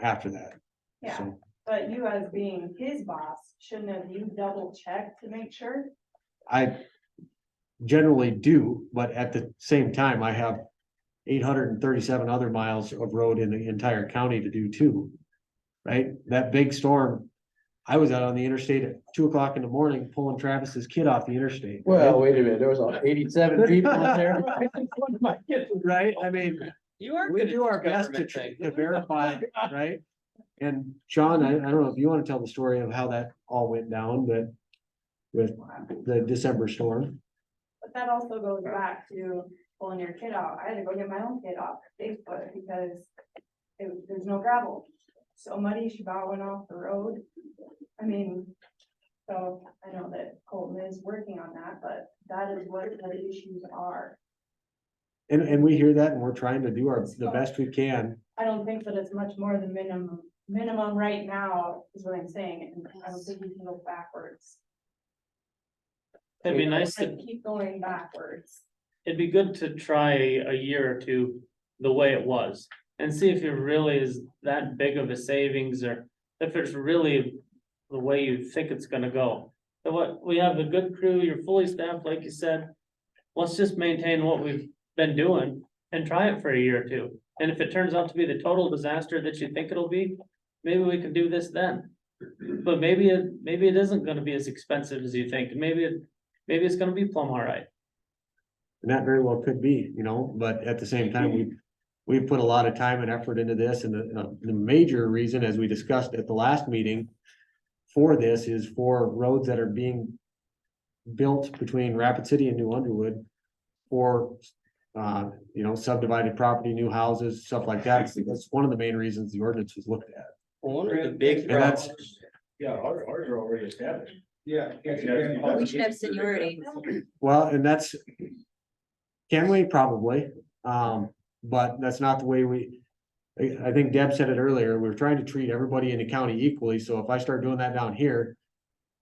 after that. Yeah, So, but you as being his boss, shouldn't have you double checked to make sure? I generally do, but at the same time, I have 837 other miles of road in the entire county to do too. Right? That big storm, I was out on the interstate at 2 o'clock in the morning pulling Travis's kid off the interstate. Well, wait a minute, there was 87 people out there. Right? I mean, You are. we good at do our this best government thing. to verify, right? And Sean, I don't know if you want to tell the story of how that all went down, but with the December storm. But that also goes back to pulling your kid out. I had to go get my own kid off Facebook because there's no gravel. So muddy, she about went off the road. I mean, so I know that Colton is working on that, but that is what the issues are. And we hear that and we're trying to do the best we can. I don't think that it's much more than minimum right now is what I'm saying, and I don't think you can go backwards. It'd be nice to, Like, keep going backwards. it'd be good to try a year or two the way it was. And see if it really is that big of a savings, or if there's really the way you think it's gonna go. So what, we have a good crew, you're fully staffed, like you said. Let's just maintain what we've been doing and try it for a year or two. And if it turns out to be the total disaster that you think it'll be, maybe we can do this then. But maybe it isn't gonna be as expensive as you think. Maybe it's gonna be plumb all right. And that very well could be, you know, but at the same time, we've put a lot of time and effort into this, and the major reason, as we discussed at the last meeting. For this is for roads that are being built between Rapid City and New Underwood. For, you know, subdivided property, new houses, stuff like that. That's one of the main reasons the ordinance was looked at. One of the big And that's- problems, Yeah, ours are already established. Yeah. We should have seniority. Well, and that's. Can we? Probably, but that's not the way I think Deb said it earlier, we're trying to treat everybody in the county equally, so if I start doing that down here.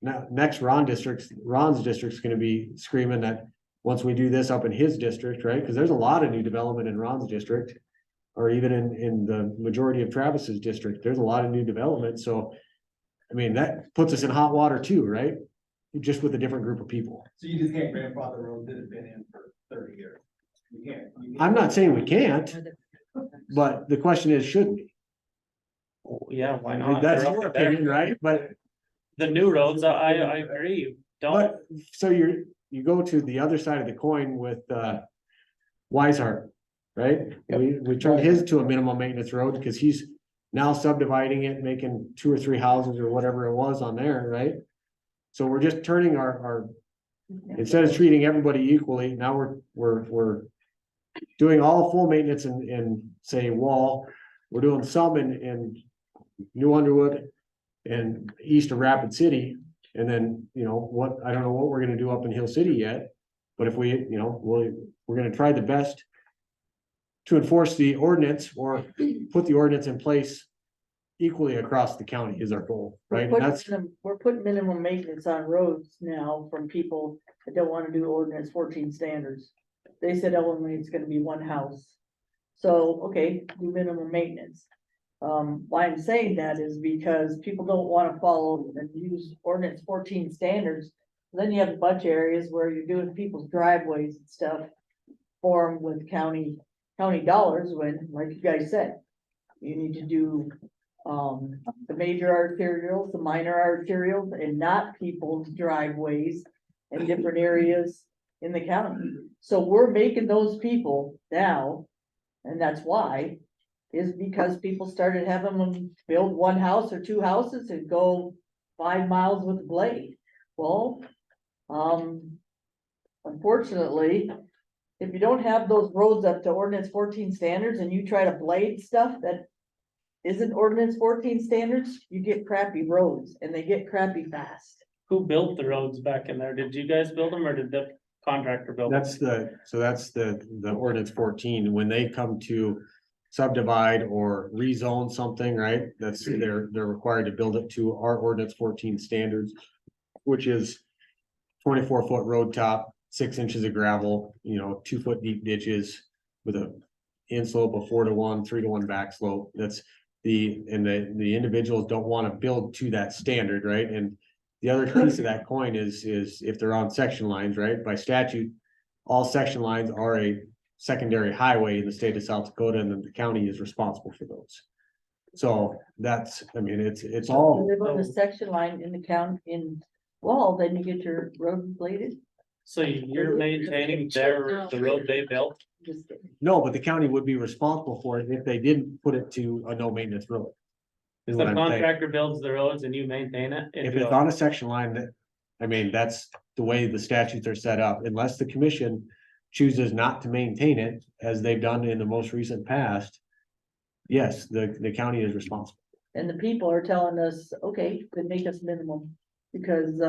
Now, next Ron's district's gonna be screaming that, once we do this up in his district, right, cause there's a lot of new development in Ron's district. Or even in the majority of Travis's district, there's a lot of new development, so. I mean, that puts us in hot water too, right? Just with a different group of people. So you just can't grandfather roads that have been in for 30 years. You can't. I'm not saying we can't, but the question is, should we? Yeah, why not? That's They're your up there. opinion, right? But, The new roads, I agree, don't, but, so you go to the other side of the coin with, Weishart, right? We turned his to a minimum maintenance road because he's now subdividing it, making 2 or 3 houses or whatever it was on there, right? So we're just turning our, instead of treating everybody equally, now we're doing all full maintenance in say Wall. We're doing some in New Underwood and east of Rapid City. And then, you know, I don't know what we're gonna do up in Hill City yet, but if we, you know, we're gonna try the best to enforce the ordinance or put the ordinance in place equally across the county is our goal, right? And that's, We're putting minimum maintenance on roads now from people that don't wanna do ordinance 14 standards. They said only it's gonna be one house. So, okay, do minimum maintenance. Why I'm saying that is because people don't wanna follow and use ordinance 14 standards. Then you have a bunch of areas where you're doing people's driveways and stuff. Formed with county dollars when, like you guys said. You need to do, the major arterials, the minor arterials, and not people's driveways. In different areas in the county. So we're making those people now. And that's why, is because people started having them build 1 house or 2 houses and go 5 miles with a blade. Well, unfortunately, if you don't have those roads up to ordinance 14 standards and you try to blade stuff that isn't ordinance 14 standards, you get crappy roads and they get crappy fast. who built the roads back in there? Did you guys build them or did the contractor build them? that's the ordinance 14, when they come to subdivide or rezone something, right? They're required to build it to our ordinance 14 standards, which is 24-foot road top, 6 inches of gravel, you know, 2-foot deep ditches with a inslope of 4-to-1, 3-to-1 back slope. That's the individuals don't want to build to that standard, right? And the other piece of that coin is if they're on section lines, right? By statute, all section lines are a secondary highway in the state of South Dakota, and then the county is responsible for those. So that's, I mean, it's all. Live on the section line in the county in Wall, then you get your road bladed. So you're maintaining the road they built? Just kidding. No, but the county would be responsible for it if they didn't put it to a no maintenance road. Is The what I'm saying. contractor builds the roads and you maintain it? If it's on a section line that, I mean, that's the way the statutes are set up, unless the commission chooses not to maintain it, as they've done in the most recent past. Yes, the county is responsible. And the people are telling us, okay, then make us minimum, because,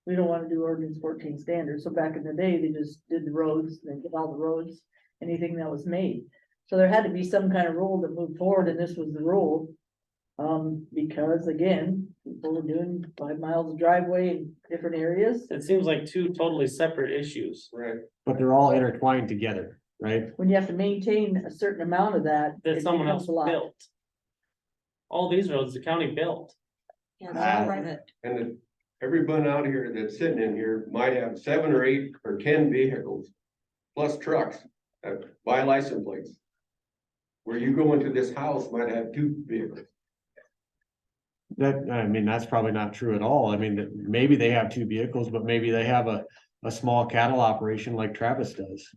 we don't wanna do ordinance 14 standards, so back in the day, they just did the roads, they did all the roads, anything that was made. So there had to be some kind of rule that moved forward, and this was the rule. Because again, people were doing 5 miles of driveway in different areas. It seems like 2 totally separate issues. Right. But they're all intertwined together, right? When you have to maintain a certain amount of that. That it someone becomes else a lot. built. All these roads, the county built. Yeah, that's all right. And that everyone out here that's sitting in here might have 7 or 8 or 10 vehicles. Plus trucks, by license plates. Where you go into this house might have 2 vehicles. That, I mean, that's probably not true at all. I mean, maybe they have 2 vehicles, but maybe they have a small cattle operation like Travis does.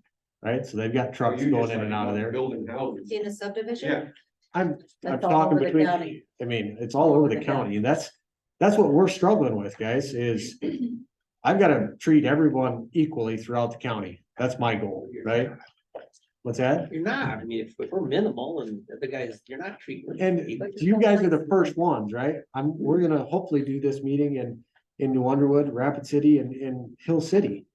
Right? So they've got trucks You going just in and like out of there. Building houses. In the subdivision? Yeah, I'm That's all talking over the between, county. I mean, it's all over the county, and that's what we're struggling with, guys, is I've gotta treat everyone equally throughout the county. That's my goal, right? What's that? You're not, I mean, if we're minimal and the guys, you're not treating. And you guys are the first ones, right? We're gonna hopefully do this meeting in New Underwood, Rapid City, and in Hill City.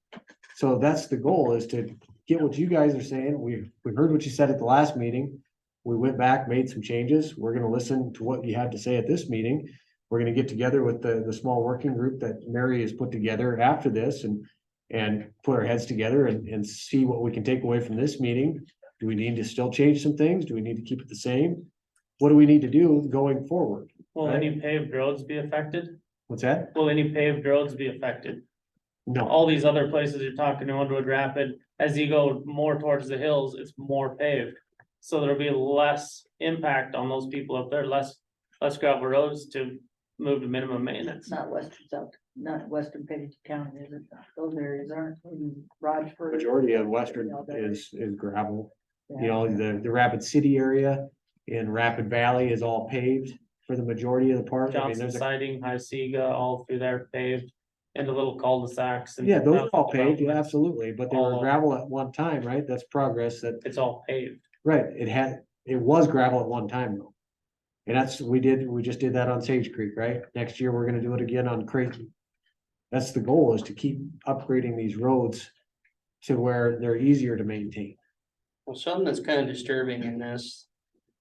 So that's the goal, is to get what you guys are saying. We heard what you said at the last meeting. We went back, made some changes. We're gonna listen to what you had to say at this meeting. We're gonna get together with the small working group that Mary has put together after this and put our heads together and see what we can take away from this meeting. Do we need to still change some things? Do we need to keep it the same? What do we need to do going forward? Will Right. any paved roads be affected? What's that? Will any paved roads be affected? No, All these other places you're talking, New Underwood Rapid, as you go more towards the hills, it's more paved. So there'll be less impact on those people up there, less gravel roads to move to minimum It's maintenance. not not western Pennington County, is it? Those areas aren't in Rochford. majority of Western is gravel. You know, the Rapid City area in Rapid Valley is all paved for the majority of the part. I mean, Johnson there's a, Siding, High Sega, all through there paved, into little cul-de-sacs. and yeah, those are all paved, yeah, development. absolutely, but they All were over. gravel at one time, right? That's progress that, It's all paved. right, it was gravel at one time though. And we just did that on Sage Creek, right? Next year, we're gonna do it again on Creighton. That's the goal, is to keep upgrading these roads to where they're easier to maintain. Well, something that's kind of disturbing in this,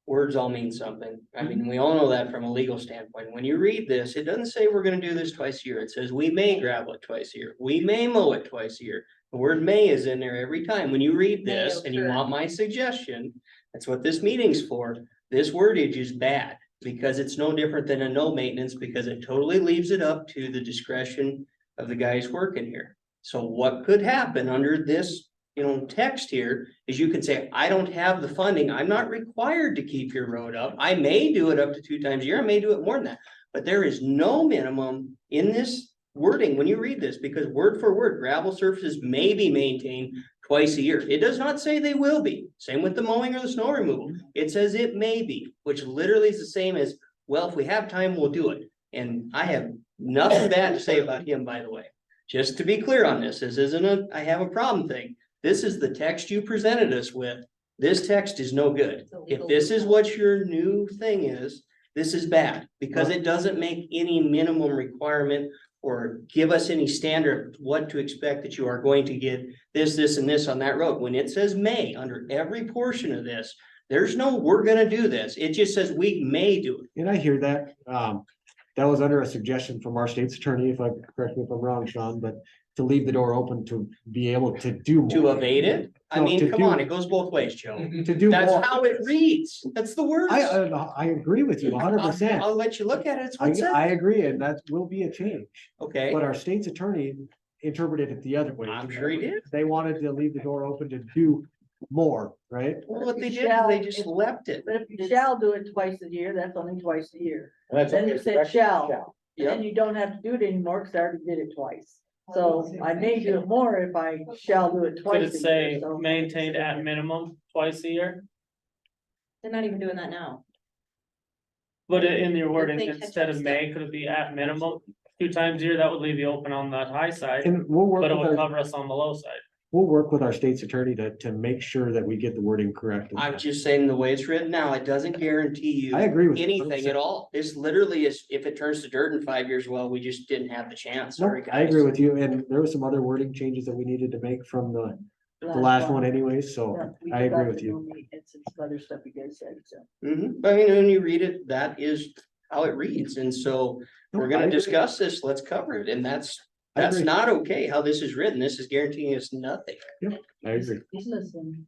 words all mean something. I mean, we all know that from a legal standpoint. When you read this, it doesn't say we're gonna do this twice a year. It says we may gravel it twice a year. We may mow it twice a year. The word may is in there every time. When you read May this and you occur. want my suggestion, that's what this meeting's for. This wordage is bad because it's no different than a no maintenance, because it totally leaves it up to the discretion of the guys working here. So what could happen under this, text here is you could say, I don't have the funding. I'm not required to keep your road up. I may do it up to 2 times a year. I may do it more than that. But there is no minimum in this wording when you read this, because word for word, gravel surfaces may be maintained twice a year. It does not say they will be. Same with the mowing or the snow removal. It says it may be, which literally is the same as, well, if we have time, we'll do it. And I have nothing bad to say about him, by the way. Just to be clear on this isn't I have a problem thing. This is the text you presented us with. This text is no good. If this is what your new thing is, this is bad, because it doesn't make any minimum requirement or give us any standard of what to expect that you are going to get this, and this on that road. When it says may under every portion of this, there's no, we're gonna do this. It just says we may do it. And I hear that, that was under a suggestion from our state's attorney, correct me if I'm wrong, Sean, but to leave the door open to be able to do more. To evade it? I No, mean, to come do- on, it goes both ways, Joe. To do more. That's how it reads. That's the words. I agree with you 100%. I'll let you look at it. It's what I it says. agree, and that will be a change, Okay, but our state's attorney interpreted it the other way. I'm sure he did. They wanted to leave the door open to do more, right? Well, what they did is they just left it. But if you shall do it twice a year, that's only twice a year. And that's Then only it said correct, shall. And then you don't have to do it anymore, because I already did it twice. So I may do it more if I shall do it Could twice. it a year, say so- maintained at minimum twice a year? They're not even doing that now. But in your wording, they catch instead up of stuff. may, could it be at minimum 2 times a year? That would leave you open on that high side, And we'll work but it with would our, cover us on the low side. state's attorney to make sure that we get the wording correct. I'm just saying the way it's written now, it doesn't guarantee you I agree with you. anything at all. This literally is, if it turns to dirt in 5 years, well, we just didn't have the chance. No, Sorry, guys. I agree with you, and there was some other wording changes that we needed to make from the last one anyways, so Yeah, we I agree forgot with to you. do maintenance and some other stuff you guys said, so. I mean, when you read it, that is how it reads. And so we're I gonna agree. discuss this. Let's cover it. And that's I agree. not okay how this is written. This is guaranteeing us nothing. I agree. He's listening.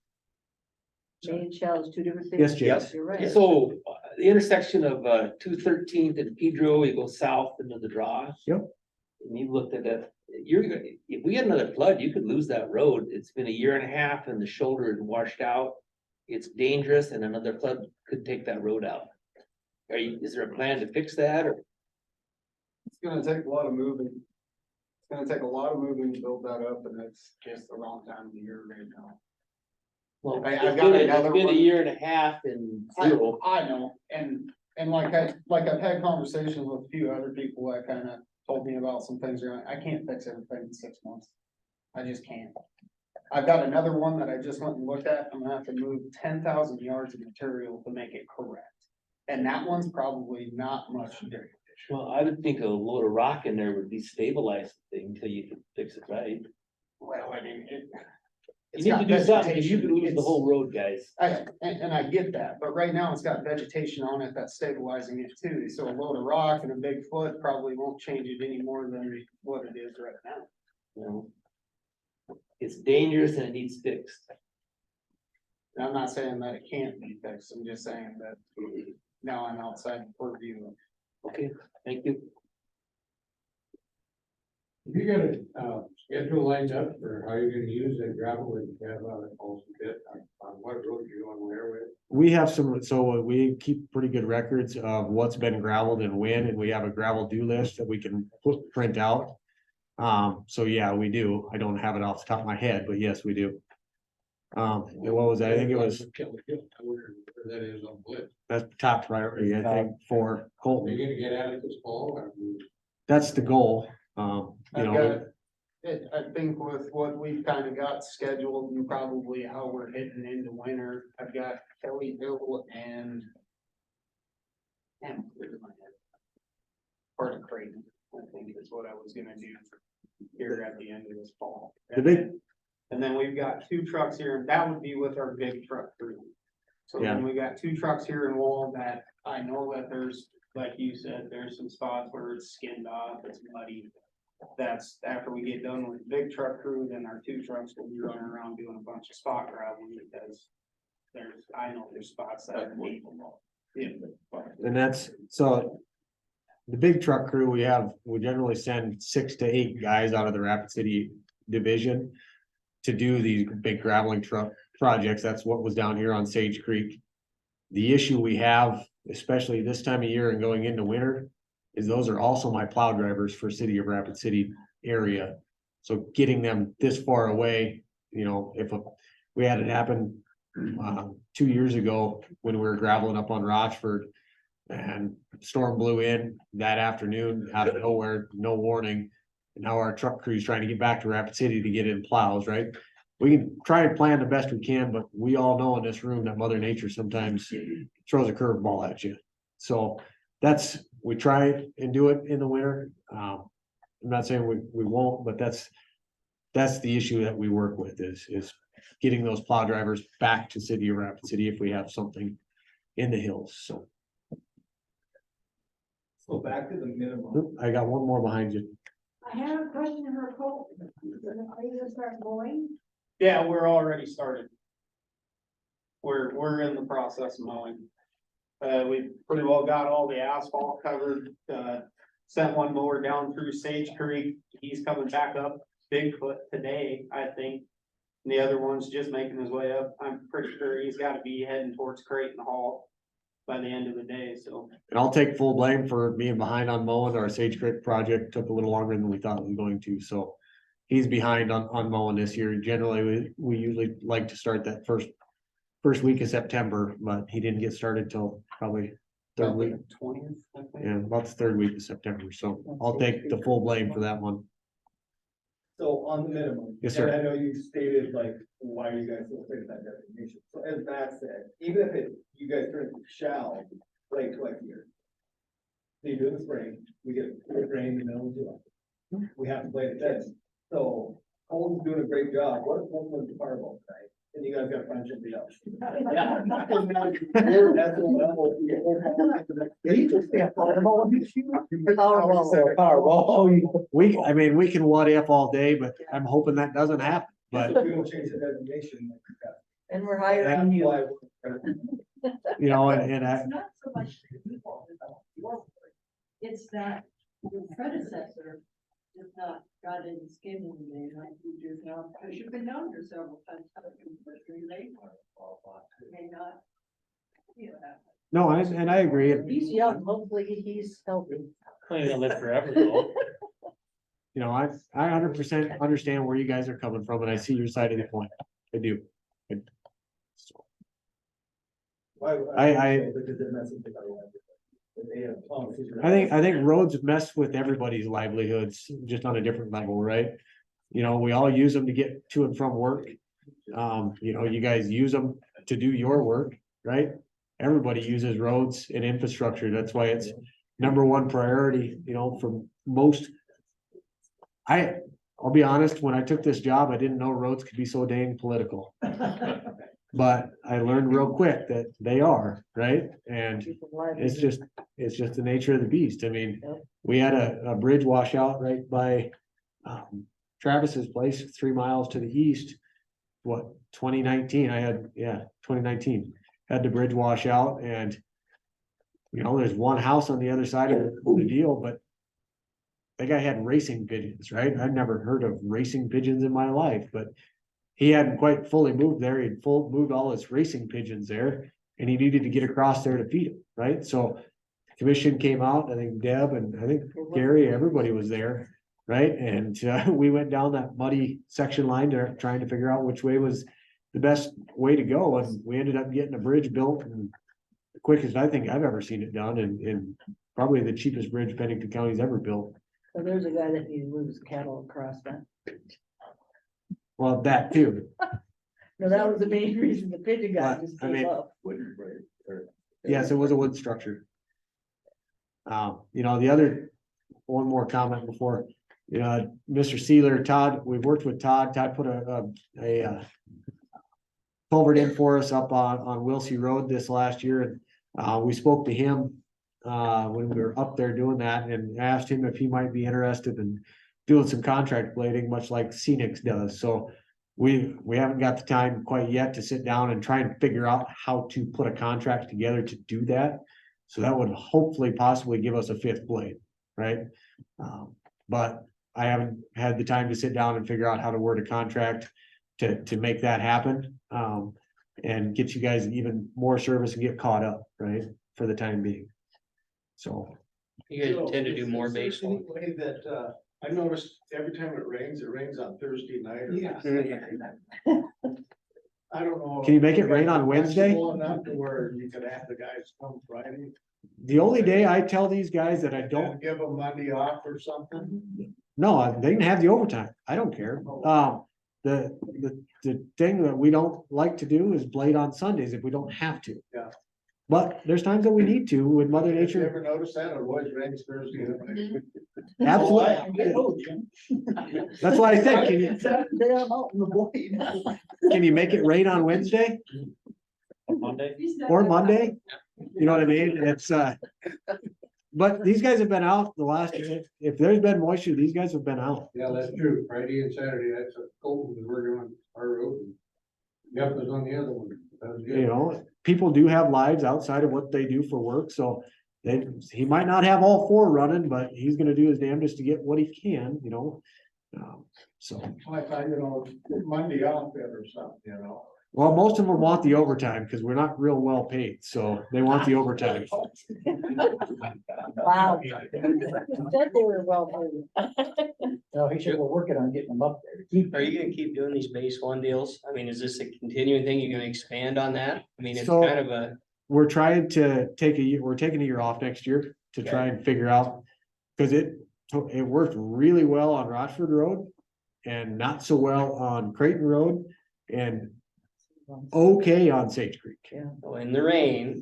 May and shall is two different things. Yes, James. You're right. So the intersection of 213th and Pedro, you go south into the draw. Yep. And you looked at that, if we had another flood, you could lose that road. It's been a year and a half and the shoulder is washed out. It's dangerous and another flood could take that road out. Is there a plan to fix that or? It's gonna take a lot of moving. It's gonna take a lot of moving to build that up, and it's just the wrong time of the year right now. Well, I've it's got been another a one. year and a half and zero. I know, and like I've had conversations with a few other people that kind of told me about some things, I can't fix everything in 6 months. I just can't. I've got another one that I just went and looked at, I'm gonna have to move 10,000 yards of material to make it correct. And that one's probably not much bigger. Well, I would think a load of rock in there would destabilize the thing until you can fix it right. Well, I mean, You need to do something, 'cause you could lose the whole road, guys. And I get that, but right now it's got vegetation on it that's stabilizing it too, so a load of rock and a big foot probably won't change it any more than what it is right now. You know? It's dangerous and it needs fixed. And I'm not saying that it can't be fixed, I'm just saying that now I'm outside the purview of. Okay, thank you. You got a schedule lined up for how you're gonna use that gravel and have also bit on what road you're going where with? We have some, so we keep pretty good records of what's been gravelled and when, and we have a gravel due list that we can print out. So yeah, we do. I don't have it off the top of my head, but yes, we do. And what was that? I think it was, Where that is on Blitz. that's top priority, I think, for Are Colton. you gonna get at it this fall? Or That's the goal. You know, I think with what we've kind of got scheduled and probably how we're heading into winter, I've got Kellyville and. Damn, where's my head? Part of Creighton, I think is what I was gonna do here at the end of this fall. The big- And then we've got 2 trucks here, and that would be with our big truck crew. So then we got 2 trucks here in Wall that I know that there's, like you said, there's some spots where it's skinned off, it's muddy. That's after we get done with the big truck crew, then our 2 trucks will be running around doing a bunch of spot graveling because I know there's spots that need. Yeah. And that's, so. The big truck crew, we generally send 6 to 8 guys out of the Rapid City division. To do these big graveling truck projects. That's what was down here on Sage Creek. The issue we have, especially this time of year and going into winter. Is those are also my plow drivers for City of Rapid City area. So getting them this far away, you know, we had it happen 2 years ago when we were graveling up on Rochford. And storm blew in that afternoon out of nowhere, no warning. And now our truck crew's trying to get back to Rapid City to get in plows, right? We can try and plan the best we can, but we all know in this room that Mother Nature sometimes throws a curveball at you. So we try and do it in the winter. I'm not saying we won't, but that's the issue that we work with is getting those plow drivers back to City of Rapid City if we have something in the hills, so. So back to the minimum. Oop, I got one more behind you. I have a question for Cole. Are you gonna start mowing? Yeah, we're already started. We're in the process of mowing. We pretty well got all the asphalt covered, sent one mower down through Sage Creek. He's coming back up Bigfoot today, I think. And the other one's just making his way up. I'm pretty sure he's gotta be heading towards Creighton Hall by the end of the day, so. And I'll take full blame for being behind on mowing. Our Sage Creek project took a little longer than we thought it was going to, so. He's behind on mowing this year. Generally, we usually like to start that first week of September, but he didn't get started till probably third week. 20th, I think. Yeah, about the third week of September, so I'll take the full blame for that one. So on the minimum. Yes, sir. And I know you stated like, why you guys don't fit that definition. So as Matt said, even if you guys turn it to shall, like twice a year. So you do it in the spring, we get good rain in the middle of July. We have to play the fence. So Cole's doing a great job. What if one was the fireball tonight? And you guys got to find something else. We can what if all day, but I'm hoping that doesn't happen, but. We don't change the designation. And we're hiring you. you know, and I, It's not so much the people, it's that your predecessor has not got any skin in the game like you do now, because you've been down here several times. They may not. no, and I agree. He's young, hopefully he's healthy. Well, you're gonna live forever though. You know, I 100% understand where you guys are coming from, and I see your side of the coin. I do. I think roads mess with everybody's livelihoods, just on a different level, right? You know, we all use them to get to and from work. You know, you guys use them to do your work, right? Everybody uses roads and infrastructure. That's why it's number one priority, you know, for most. I'll be honest, when I took this job, I didn't know roads could be so dang political. But I learned real quick that they are, right? And it's just the nature of the beast. I mean, we had a bridge washout right by Travis's place, 3 miles to the east. What, 2019, 2019, had the bridge wash out, and you know, there's one house on the other side of the deal, but that guy had racing pigeons, right? I'd never heard of racing pigeons in my life, but he hadn't quite fully moved there. He'd moved all his racing pigeons there, and he needed to get across there to feed them, right? So the commission came out, I think Deb and I think Gary, everybody was there, right? And we went down that muddy section line there, trying to figure out which way was the best way to go, and we ended up getting a bridge built, and the quickest I think I've ever seen it done, and probably the cheapest bridge Pennington County's ever built. So there's a guy that needs to move his cattle across that. Well, that too. No, that was the main reason the pigeon guy just I came mean- up. Yes, it was a wood structure. You know, the other, one more comment before, you know, Mr. Sealer, Todd, we've worked with Todd. Todd put a culvert in for us up on Wilsey Road this last year, and we spoke to him when we were up there doing that, and asked him if he might be interested in doing some contract blading, much like Scenics does. So we haven't got the time quite yet to sit down and try and figure out how to put a contract together to do that. So that would hopefully possibly give us a 5th blade, right? But I haven't had the time to sit down and figure out how to word a contract to make that happen. And get you guys even more service and get caught up, right, for the time being. So. You guys tend to do more based on. Way that, I noticed every time it rains on Thursday night. Yeah. I don't know. Can you make it rain on Wednesday? Enough to where you could have the guys come Friday. The only day I tell these guys that I don't, Give them Monday off or something. no, they can have the overtime. I don't care. The thing that we don't like to do is blade on Sundays if we don't have to. Yeah. But there's times that we need to with Mother Have you Nature. ever noticed that? It always rains Thursday. Absolutely. That's why I said, can you make it rain on Wednesday Monday. or Monday? You know what I mean? It's, but these guys have been out the last, if there's been moisture, these guys have been out. Yeah, that's true. Friday and Saturday, that's a cold, and we're on our road. Yep, was on the other one. That was good. You know, people do have lives outside of what they do for work, so he might not have all 4 running, but he's gonna do his damnedest to get what he can, you know? So, I thought, you know, Monday off then or something, you know. well, most of them want the overtime, because we're not real well paid, so they want the overtime. Wow. Said they were well paid. No, he said we're working on getting them up there. Are you gonna keep doing these base 1 deals? I mean, is this a continuing thing? You're gonna expand on that? I mean, it's So- kind of a, We're trying to take we're taking a year off next year to try and figure out, because it worked really well on Rochford Road and not so well on Creighton Road and okay on Sage Creek. oh, in the rain,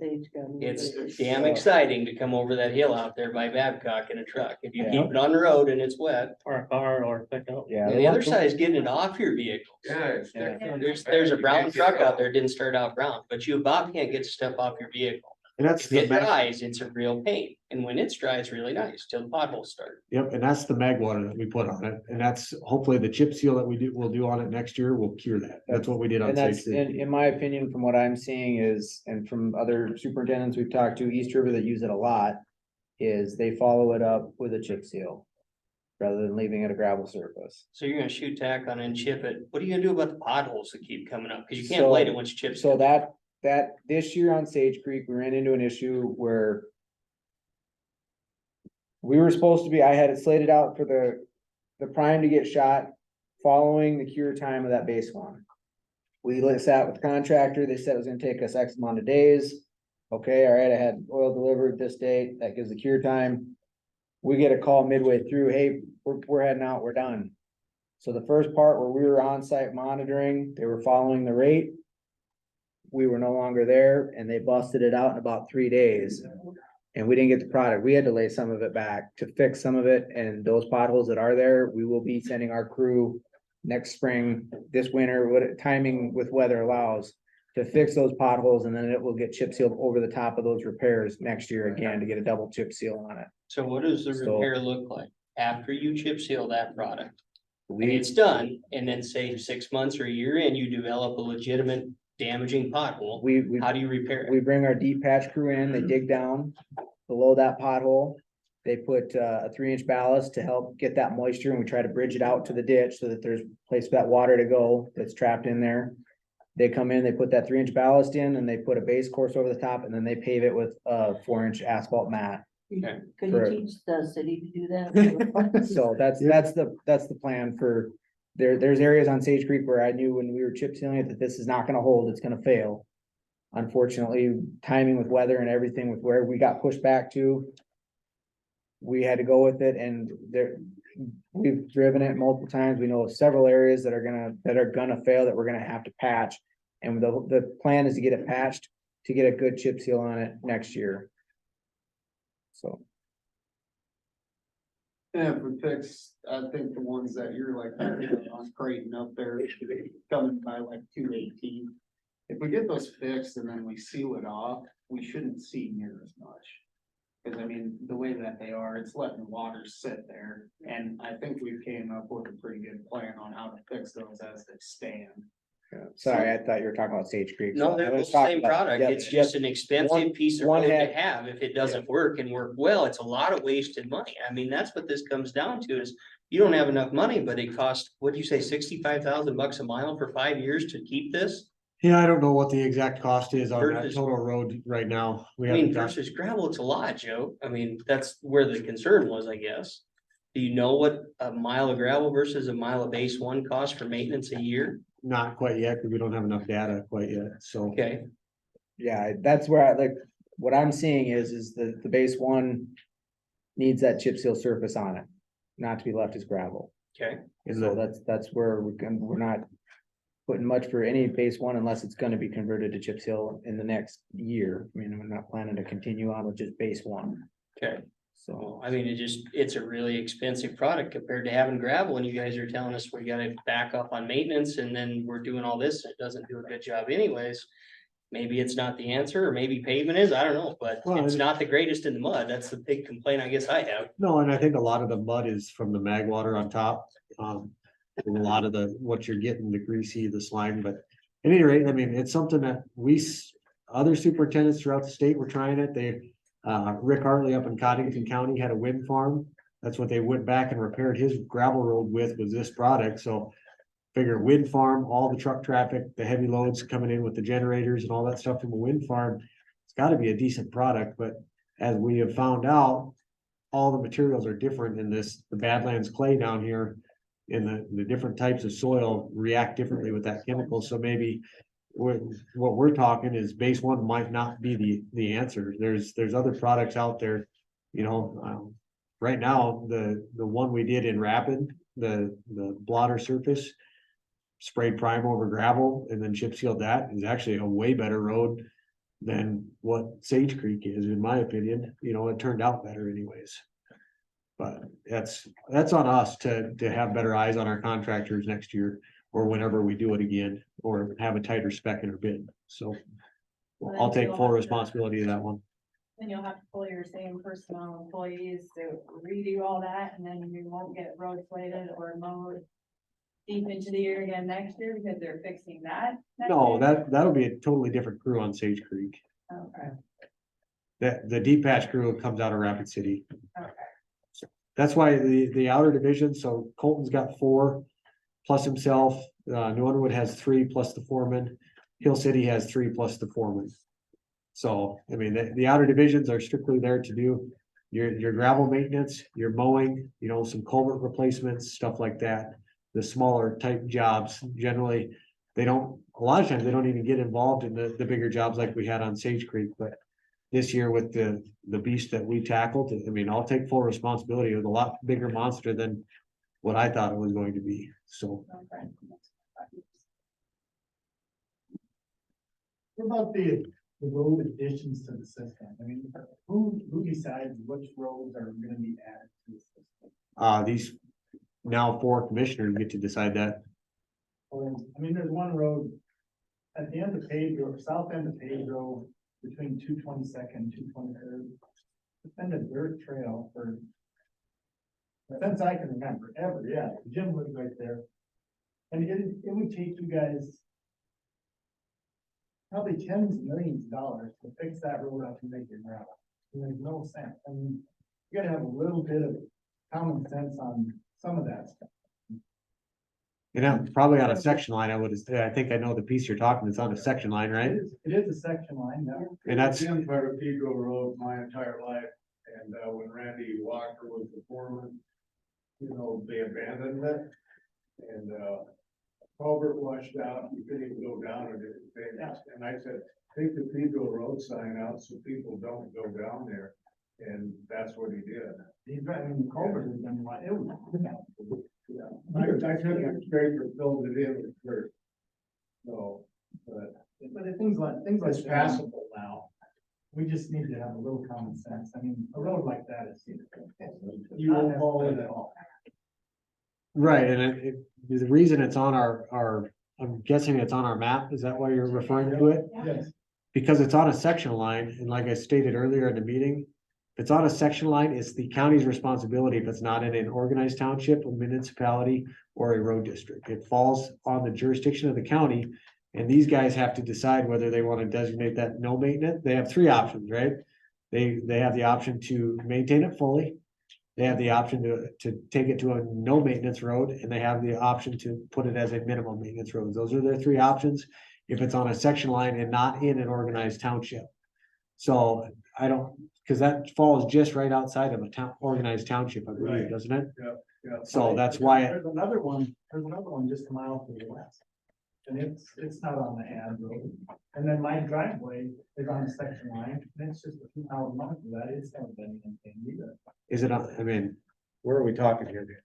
it's damn exciting to come over that hill out there by Babcock in a truck. If you keep it on the road and it's wet. Or a car or a pickup. Yeah. And the other side is getting it off your vehicle. Yeah, There's a brown truck out there, didn't start out brown, but you about can't get stuff off your vehicle. And that's If the it mag, dries, it's a real pain, and when it's dry, it's really nice till the potholes start. yep, and that's the mag water that we put on it, and that's hopefully the chip seal that we'll do on it next year will cure that. That's what we did on And Sage that's, Creek. in my opinion, from what I'm seeing is, and from other superintendents we've talked to, East River that use it a lot, is they follow it up with a chip seal rather than leaving it a gravel surface. So you're gonna shoot tack on and chip it. What are you gonna do about the potholes that keep coming up? Cause you can't So- blade it once you chip. So that this year on Sage Creek, we ran into an issue where we were supposed to be, I had it slated out for the prime to get shot following the cure time of that base one. We sat with the contractor, they said it was gonna take us X amount of days. Okay, all right, I had oil delivered this date, that gives the cure time. We get a call midway through, hey, we're heading out, we're done. So the first part where we were on site monitoring, they were following the rate. We were no longer there and they busted it out in about 3 days. And we didn't get the product. We had to lay some of it back to fix some of it, and those potholes that are there, we will be sending our crew next spring, this winter, what timing with weather allows, to fix those potholes, and then it will get chip sealed over the top of those repairs next year again to get a double chip seal on it. So what does the So- repair look like after you chip seal that product? And We, it's done, and then say 6 months or a year in, you develop a legitimate damaging pothole. we How do you repair it? We bring our deep patch crew in, they dig down below that pothole. They put a 3-inch ballast to help get that moisture, and we try to bridge it out to the ditch so that there's a place for that water to go that's trapped in there. They come in, they put that 3-inch ballast in, and they put a base course over the top, and then they pave it with a 4-inch asphalt mat. Okay. Could you Correct. teach the city to do that? So that's the plan for, there's areas on Sage Creek where I knew when we were chip sealing it that this is not gonna hold, it's gonna fail. Unfortunately, timing with weather and everything with where we got pushed back to, we had to go with it, and we've driven it multiple times. We know of several areas that are gonna fail, that we're gonna have to patch. And the plan is to get it patched, to get a good chip seal on it next year. So. Yeah, if we fix, I think the ones that you're like, on Creighton up there, coming by like 218. If we get those fixed and then we seal it off, we shouldn't see near as much. Cause I mean, the way that they are, it's letting water sit there, and I think we came up with a pretty good plan on how to fix those as they stand. Sorry, I thought you were talking about Sage Creek. No, So they're I the was talking same about- product. yep, It's yep. just an expensive One- piece of one road to had- have. If it doesn't work and work well, it's a lot of wasted money. I mean, that's what this comes down to is you don't have enough money, but it costs, what'd you say, $65,000 a mile for 5 years to keep this? Yeah, I don't know what the exact cost is on that Versus- total road right now. We I mean, haven't got, versus gravel, it's a lot, Joe. I mean, that's where the concern was, I guess. Do you know what a mile of gravel versus a mile of base one costs for maintenance a year? not quite yet, because we don't have enough data quite yet, so. Okay, Yeah, that's where I like, what I'm seeing is the base one needs that chip seal surface on it, not to be left as gravel. okay. So that's where we're not putting much for any base one unless it's gonna be converted to chip seal in the next year. I mean, we're not planning to continue on with just base one, Okay. so. Well, I mean, it's a really expensive product compared to having gravel, and you guys are telling us we gotta back up on maintenance, and then we're doing all this, and it doesn't do a good job anyways. Maybe it's not the answer, or maybe pavement is, I don't know, but Well, it's not the greatest in the mud, that's the big complaint I guess I have. No, and I think a lot of the mud is from the mag water on top. And a lot of what you're getting, the greasy, the slime, but at any rate, I mean, it's something that other superintendents throughout the state were trying it. Rick Hartley up in Cottington County had a wind farm. That's what they went back and repaired his gravel road with, was this product, so. Figure wind farm, all the truck traffic, the heavy loads coming in with the generators and all that stuff from a wind farm. It's gotta be a decent product, but as we have found out, all the materials are different in this, the Badlands clay down here. And the different types of soil react differently with that chemical, so maybe. What we're talking is base one might not be the answer. There's other products out there, you know, right now, the one we did in Rapid, the blotter surface. Sprayed prime over gravel and then chip sealed that is actually a way better road than what Sage Creek is, in my opinion. You know, it turned out better anyways. But that's on us to have better eyes on our contractors next year or whenever we do it again, or have a tighter spec in our bid, so. I'll take full responsibility of that one. Then you'll have to pull your same personnel employees to redo all that, and then you won't get road slated or mowed deep into the year again next year because they're fixing that. next No, year. that'll be a totally different crew on Sage Creek. Okay, The deep patch crew comes out of Rapid City. okay. That's why the outer division, so Colton's got 4 plus himself, New Underwood has 3 plus the foreman. Hill City has 3 plus the foreman. So, I mean, the outer divisions are strictly there to do your gravel maintenance, your mowing, some culvert replacements, stuff like that. The smaller type jobs, generally, a lot of times they don't even get involved in the bigger jobs like we had on Sage Creek, but this year with the beast that we tackled, I mean, I'll take full responsibility. It was a lot bigger monster than what I thought it was going to be, so. Okay. What about the road additions to the system? I mean, who decides which roads are gonna be added to the system? These now 4 commissioners get to decide that. I mean, there's one road at the end of Page Road, south end of Page Road, between 222nd, 223rd. It's been a dirt trail for since I can remember, ever, yeah. Jim lives right there. And it would take you guys probably tens of millions of dollars to fix that road up and make it gravel. And there's no sense. I mean, you gotta have a little bit of common sense on some of that stuff. Probably on a section line, I think I know the piece you're talking, it's on a section line, right? It is a section line, yeah. And that's, been part of Pedro Road my entire life, and when Randy Walker was the foreman, they abandoned it. And culvert washed out, you couldn't even go down it. And I said, take the Pedro Road sign out so people don't go down there. And that's what he did. I mean, the culvert has been like, it was. I took it straight for filled it in with dirt. So, but Things like it's that. passable now. We just need to have a little common sense. I mean, a road like that is. You won't fall in at all. right, and the reason it's on I'm guessing it's on our map, is that why you're referring to it? Yes. Because it's on a section line, and like I stated earlier in the meeting, if it's on a section line, it's the county's responsibility if it's not in an organized township, a municipality, or a road district. It falls on the jurisdiction of the county, and these guys have to decide whether they want to designate that no maintenance. They have 3 options, right? They have the option to maintain it fully. They have the option to take it to a no maintenance road, and they have the option to put it as a minimum maintenance road. Those are their 3 options if it's on a section line and not in an organized township. So because that falls just right outside of a organized township, I believe, Right. doesn't it? Yeah. So that's why, There's another one just a mile to the west. And it's not on the ad road. And then my driveway is on the section line, and it's just a few miles north of that, it's never been anything either. is it, where are we talking here?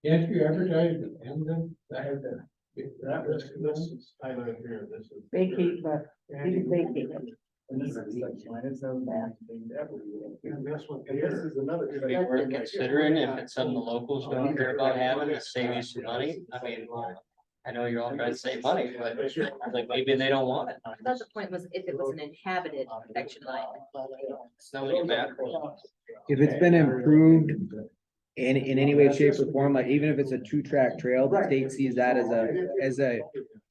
Can't you advertise it and then this is, I live here, this is. Vacate, but you can vacate it. And this is the section line, it's never been anything ever. And this one here is another. It'd be worth considering if it's something the locals don't care about having to save you some money. I mean, I know you're all trying to save money, but like maybe they don't want it. I thought the point was if it was an inhabited section line. It's not really bad. If it's been improved in any way, shape or form, like even if it's a 2-track trail, the state sees that as a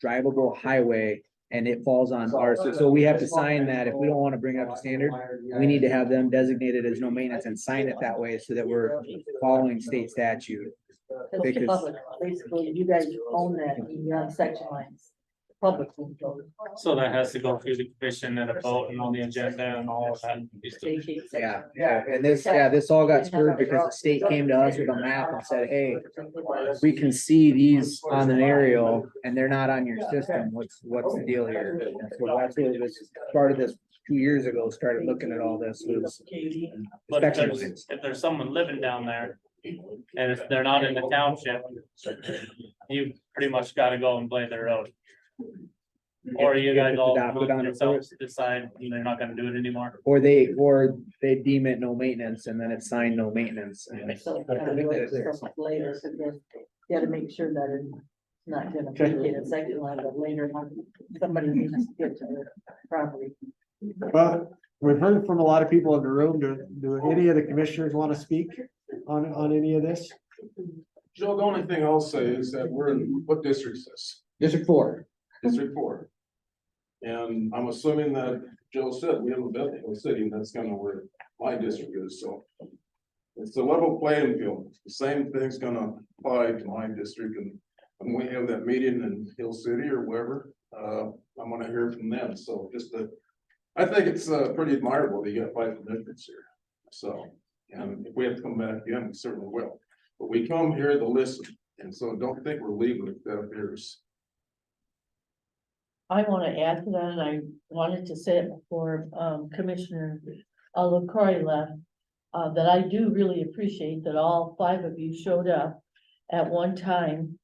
drivable highway. And it falls on ours, so we have to sign that. If we don't want to bring up a standard, we need to have them designated as no maintenance and sign it that way so that we're following state statute. It's Because- public, basically, you guys own that, you're on section lines. Public. So that has to go through the commission and a vote and on the agenda and all of that. Vacate section. Yeah, and this all got spurred because the state came to us with a map and said, hey, we can see these on an aerial and they're not on your system. What's the deal here? And so that's what it was, started this 2 years ago, started looking at all this. Was But if section there's, lines. if there's someone living down there, and if they're not in the township, you pretty much gotta go and play the road. Or you guys all Go down to yourselves decide you're not gonna do it anymore. Or they deem it no maintenance and then it's signed no maintenance. And So, you gotta do it stuff later, so you gotta make sure that not gonna Okay. get a second line, but later on, somebody needs to get to the property. But we've heard from a lot of people in the room. Do any of the commissioners want to speak on any of this? Joe, the only thing I'll say is that we're in, what district is this? District 4. District 4. And I'm assuming that Joe said we haven't been to Hill City, and that's kind of where my district is, so. It's a level playing field. The same thing's gonna apply to my district, and when we have that meeting in Hill City or wherever, I'm gonna hear from them, so I think it's pretty admirable that you got 5 commissioners here, so. And if we have to come back again, we certainly will, but we come here to listen, and so don't think we're leaving with deaf ears. I want to add to that, and I wanted to say it before, Commissioner LaCroy left, that I do really appreciate that all 5 of you showed up at one time.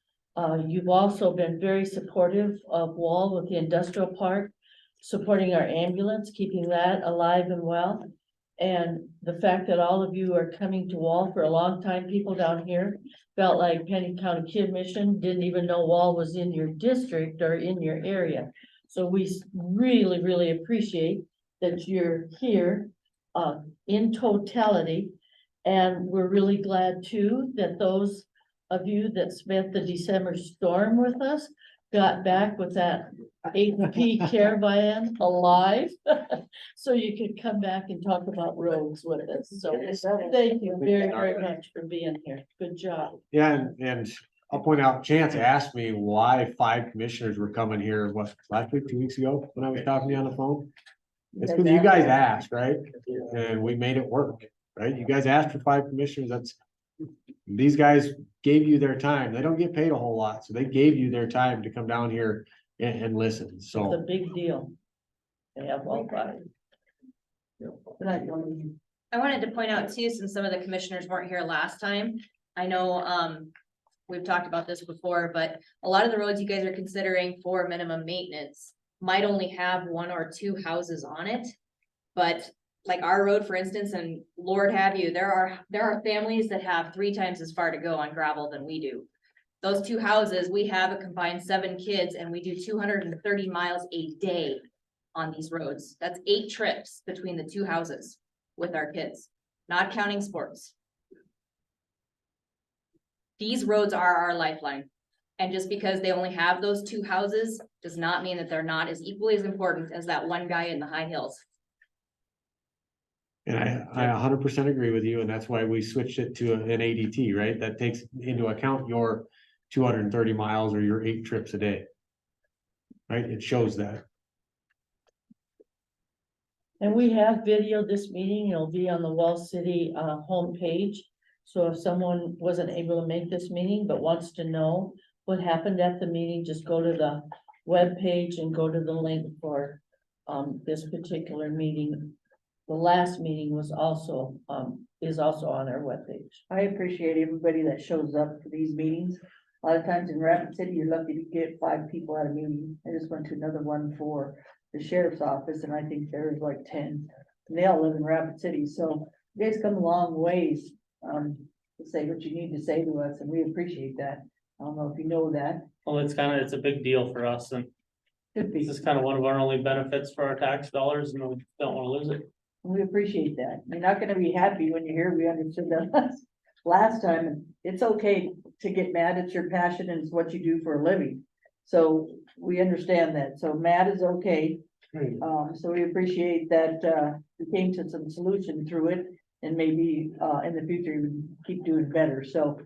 You've also been very supportive of Wall with the industrial park, supporting our ambulance, keeping that alive and well. And the fact that all of you are coming to Wall for a long time, people down here felt like Penny County Commission didn't even know Wall was in your district or in your area. So we really, really appreciate that you're here in totality. And we're really glad too that those of you that spent the December storm with us got back with that ATP caravan alive. So you could come back and talk about roads with us. So thank you very, very much for being here. Good job. Yeah, and I'll point out, Chance asked me why 5 commissioners were coming here, what, last week, 2 weeks ago, when I was talking to you on the phone? It's because you guys asked, right? And we made it work, right? You guys asked for 5 commissioners, these guys gave you their time. They don't get paid a whole lot, so they gave you their time to come down here and listen, It's so. a big deal. They have all 5. Good night, Norman. I wanted to point out too, since some of the commissioners weren't here last time, I know, we've talked about this before, but a lot of the roads you guys are considering for minimum maintenance might only have 1 or 2 houses on it. But like our road, for instance, and Lord have you, there are families that have 3 times as far to go on gravel than we do. Those 2 houses, we have a combined 7 kids and we do 230 miles a day on these roads. That's 8 trips between the 2 houses with our kids, not counting sports. These roads are our lifeline. And just because they only have those 2 houses does not mean that they're not as equally as important as that one guy in the high hills. And I 100% agree with you, and that's why we switched it to an ADT, right? That takes into account your 230 miles or your 8 trips a day. Right, it shows that. And we have videoed this meeting. It'll be on the Wall City homepage. So if someone wasn't able to make this meeting but wants to know what happened at the meeting, just go to the web page and go to the link for this particular meeting. The last meeting was also is also on our webpage. I appreciate everybody that shows up for these meetings. A lot of times in Rapid City, you're lucky to get 5 people at a meeting. I just went to another one for the sheriff's office, and I think there's like 10. And they all live in Rapid City, so you guys come a long ways to say what you need to say to us, and we appreciate that. I don't know if you know that. Well, it's a big deal for us, and Could be. this is kind of one of our only benefits for our tax dollars, and we don't want to lose it. We appreciate that. You're not gonna be happy when you're here. We understood that last time. And it's okay to get mad. It's your passion and it's what you do for a living. So we understand that. So mad is okay. So we appreciate that we came to some solution through it, and maybe in the future we keep doing better. So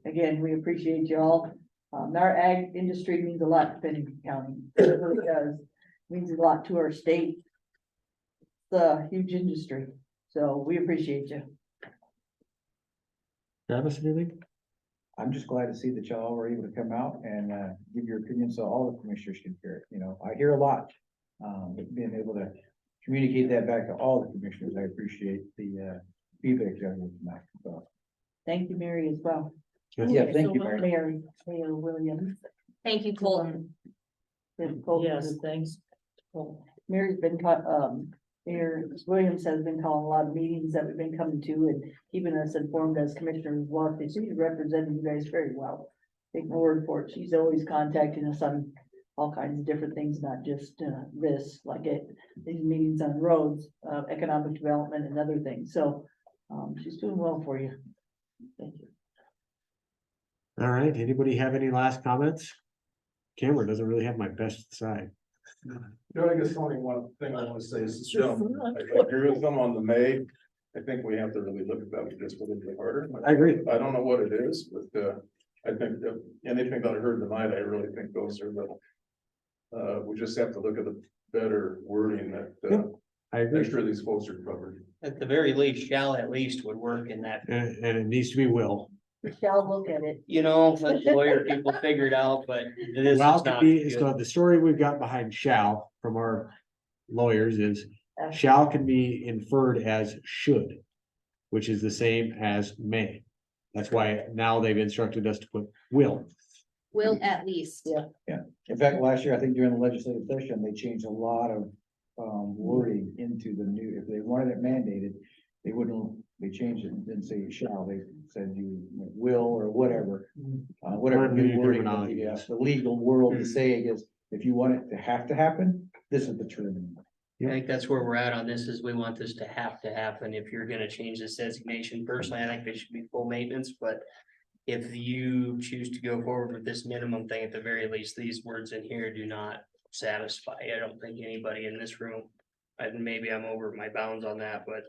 again, we appreciate you all. Our ag industry means a lot to Pennington County. It really does. Means a lot to our state. It's a huge industry, so we appreciate you. Travis, anything? I'm just glad to see that y'all were able to come out and give your opinion so all the commissioners can hear it. You know, I hear a lot. Being able to communicate that back to all the commissioners, I appreciate the feedback y'all give tonight. So, Thank you, Mary, as well. yeah, thank you, So, Mary. Mayor Williams. Thank you, Colton. Yes, thanks. Mary's been, Mayor Williams has been calling a lot of meetings that we've been coming to and keeping us informed as commissioners. Well, she's representing you guys very well. take my word for it, she's always contacting us on all kinds of different things, not just, this, like at these meetings on roads, economic development and other things, so, she's doing well for you. Thank you. All right, anybody have any last comments? Camera doesn't really have my best side. You know, I guess only one thing I want to say is, I agree with them on the May. I think we have to really look at that just a little bit harder. I agree. I don't know what it is, but, I think that anything that I heard tonight, I really think those are the. We just have to look at the better wording that, I agree. make sure these folks are covered. At the very least, shall at least would work in that, And it needs to be will. Shall look at it. you know, let the lawyer people figure it out, but this is Well, it could not be, good. so the story we've got behind shall from our lawyers is shall can be inferred as should, which is the same as may. That's why now they've instructed us to put will. Will at least. Yeah. In fact, last year, I think during the legislative session, they changed a lot of wording into the new, if they wanted it mandated, they wouldn't, they changed it and didn't say shall, they said you will or whatever. Whatever Whatever new new wording, terminology the, is. the legal world is saying is, if you want it to have to happen, this is the term. I think that's where we're at on this, is we want this to happen. If you're gonna change this designation, personally, I think they should be full maintenance, but. If you choose to go forward with this minimum thing, at the very least, these words in here do not satisfy. I don't think anybody in this room. And maybe I'm over my bounds on that, but.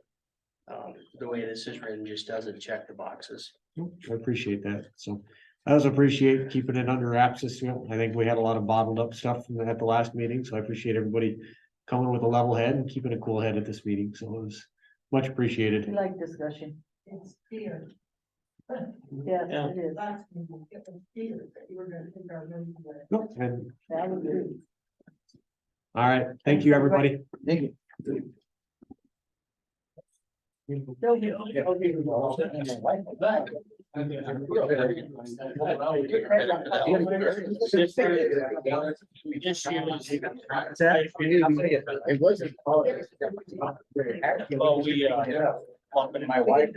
The way this is written just doesn't check the boxes. I appreciate that. So I also appreciate keeping it under wraps this year. I think we had a lot of bottled up stuff at the last meeting, so I appreciate everybody coming with a level head and keeping a cool head at this meeting. So it was much appreciated. We like discussion. It's fear. Yes, Yeah. it is. Nope, and, That was good. all right, thank you, everybody. Thank you. It wasn't. Well, we, My wife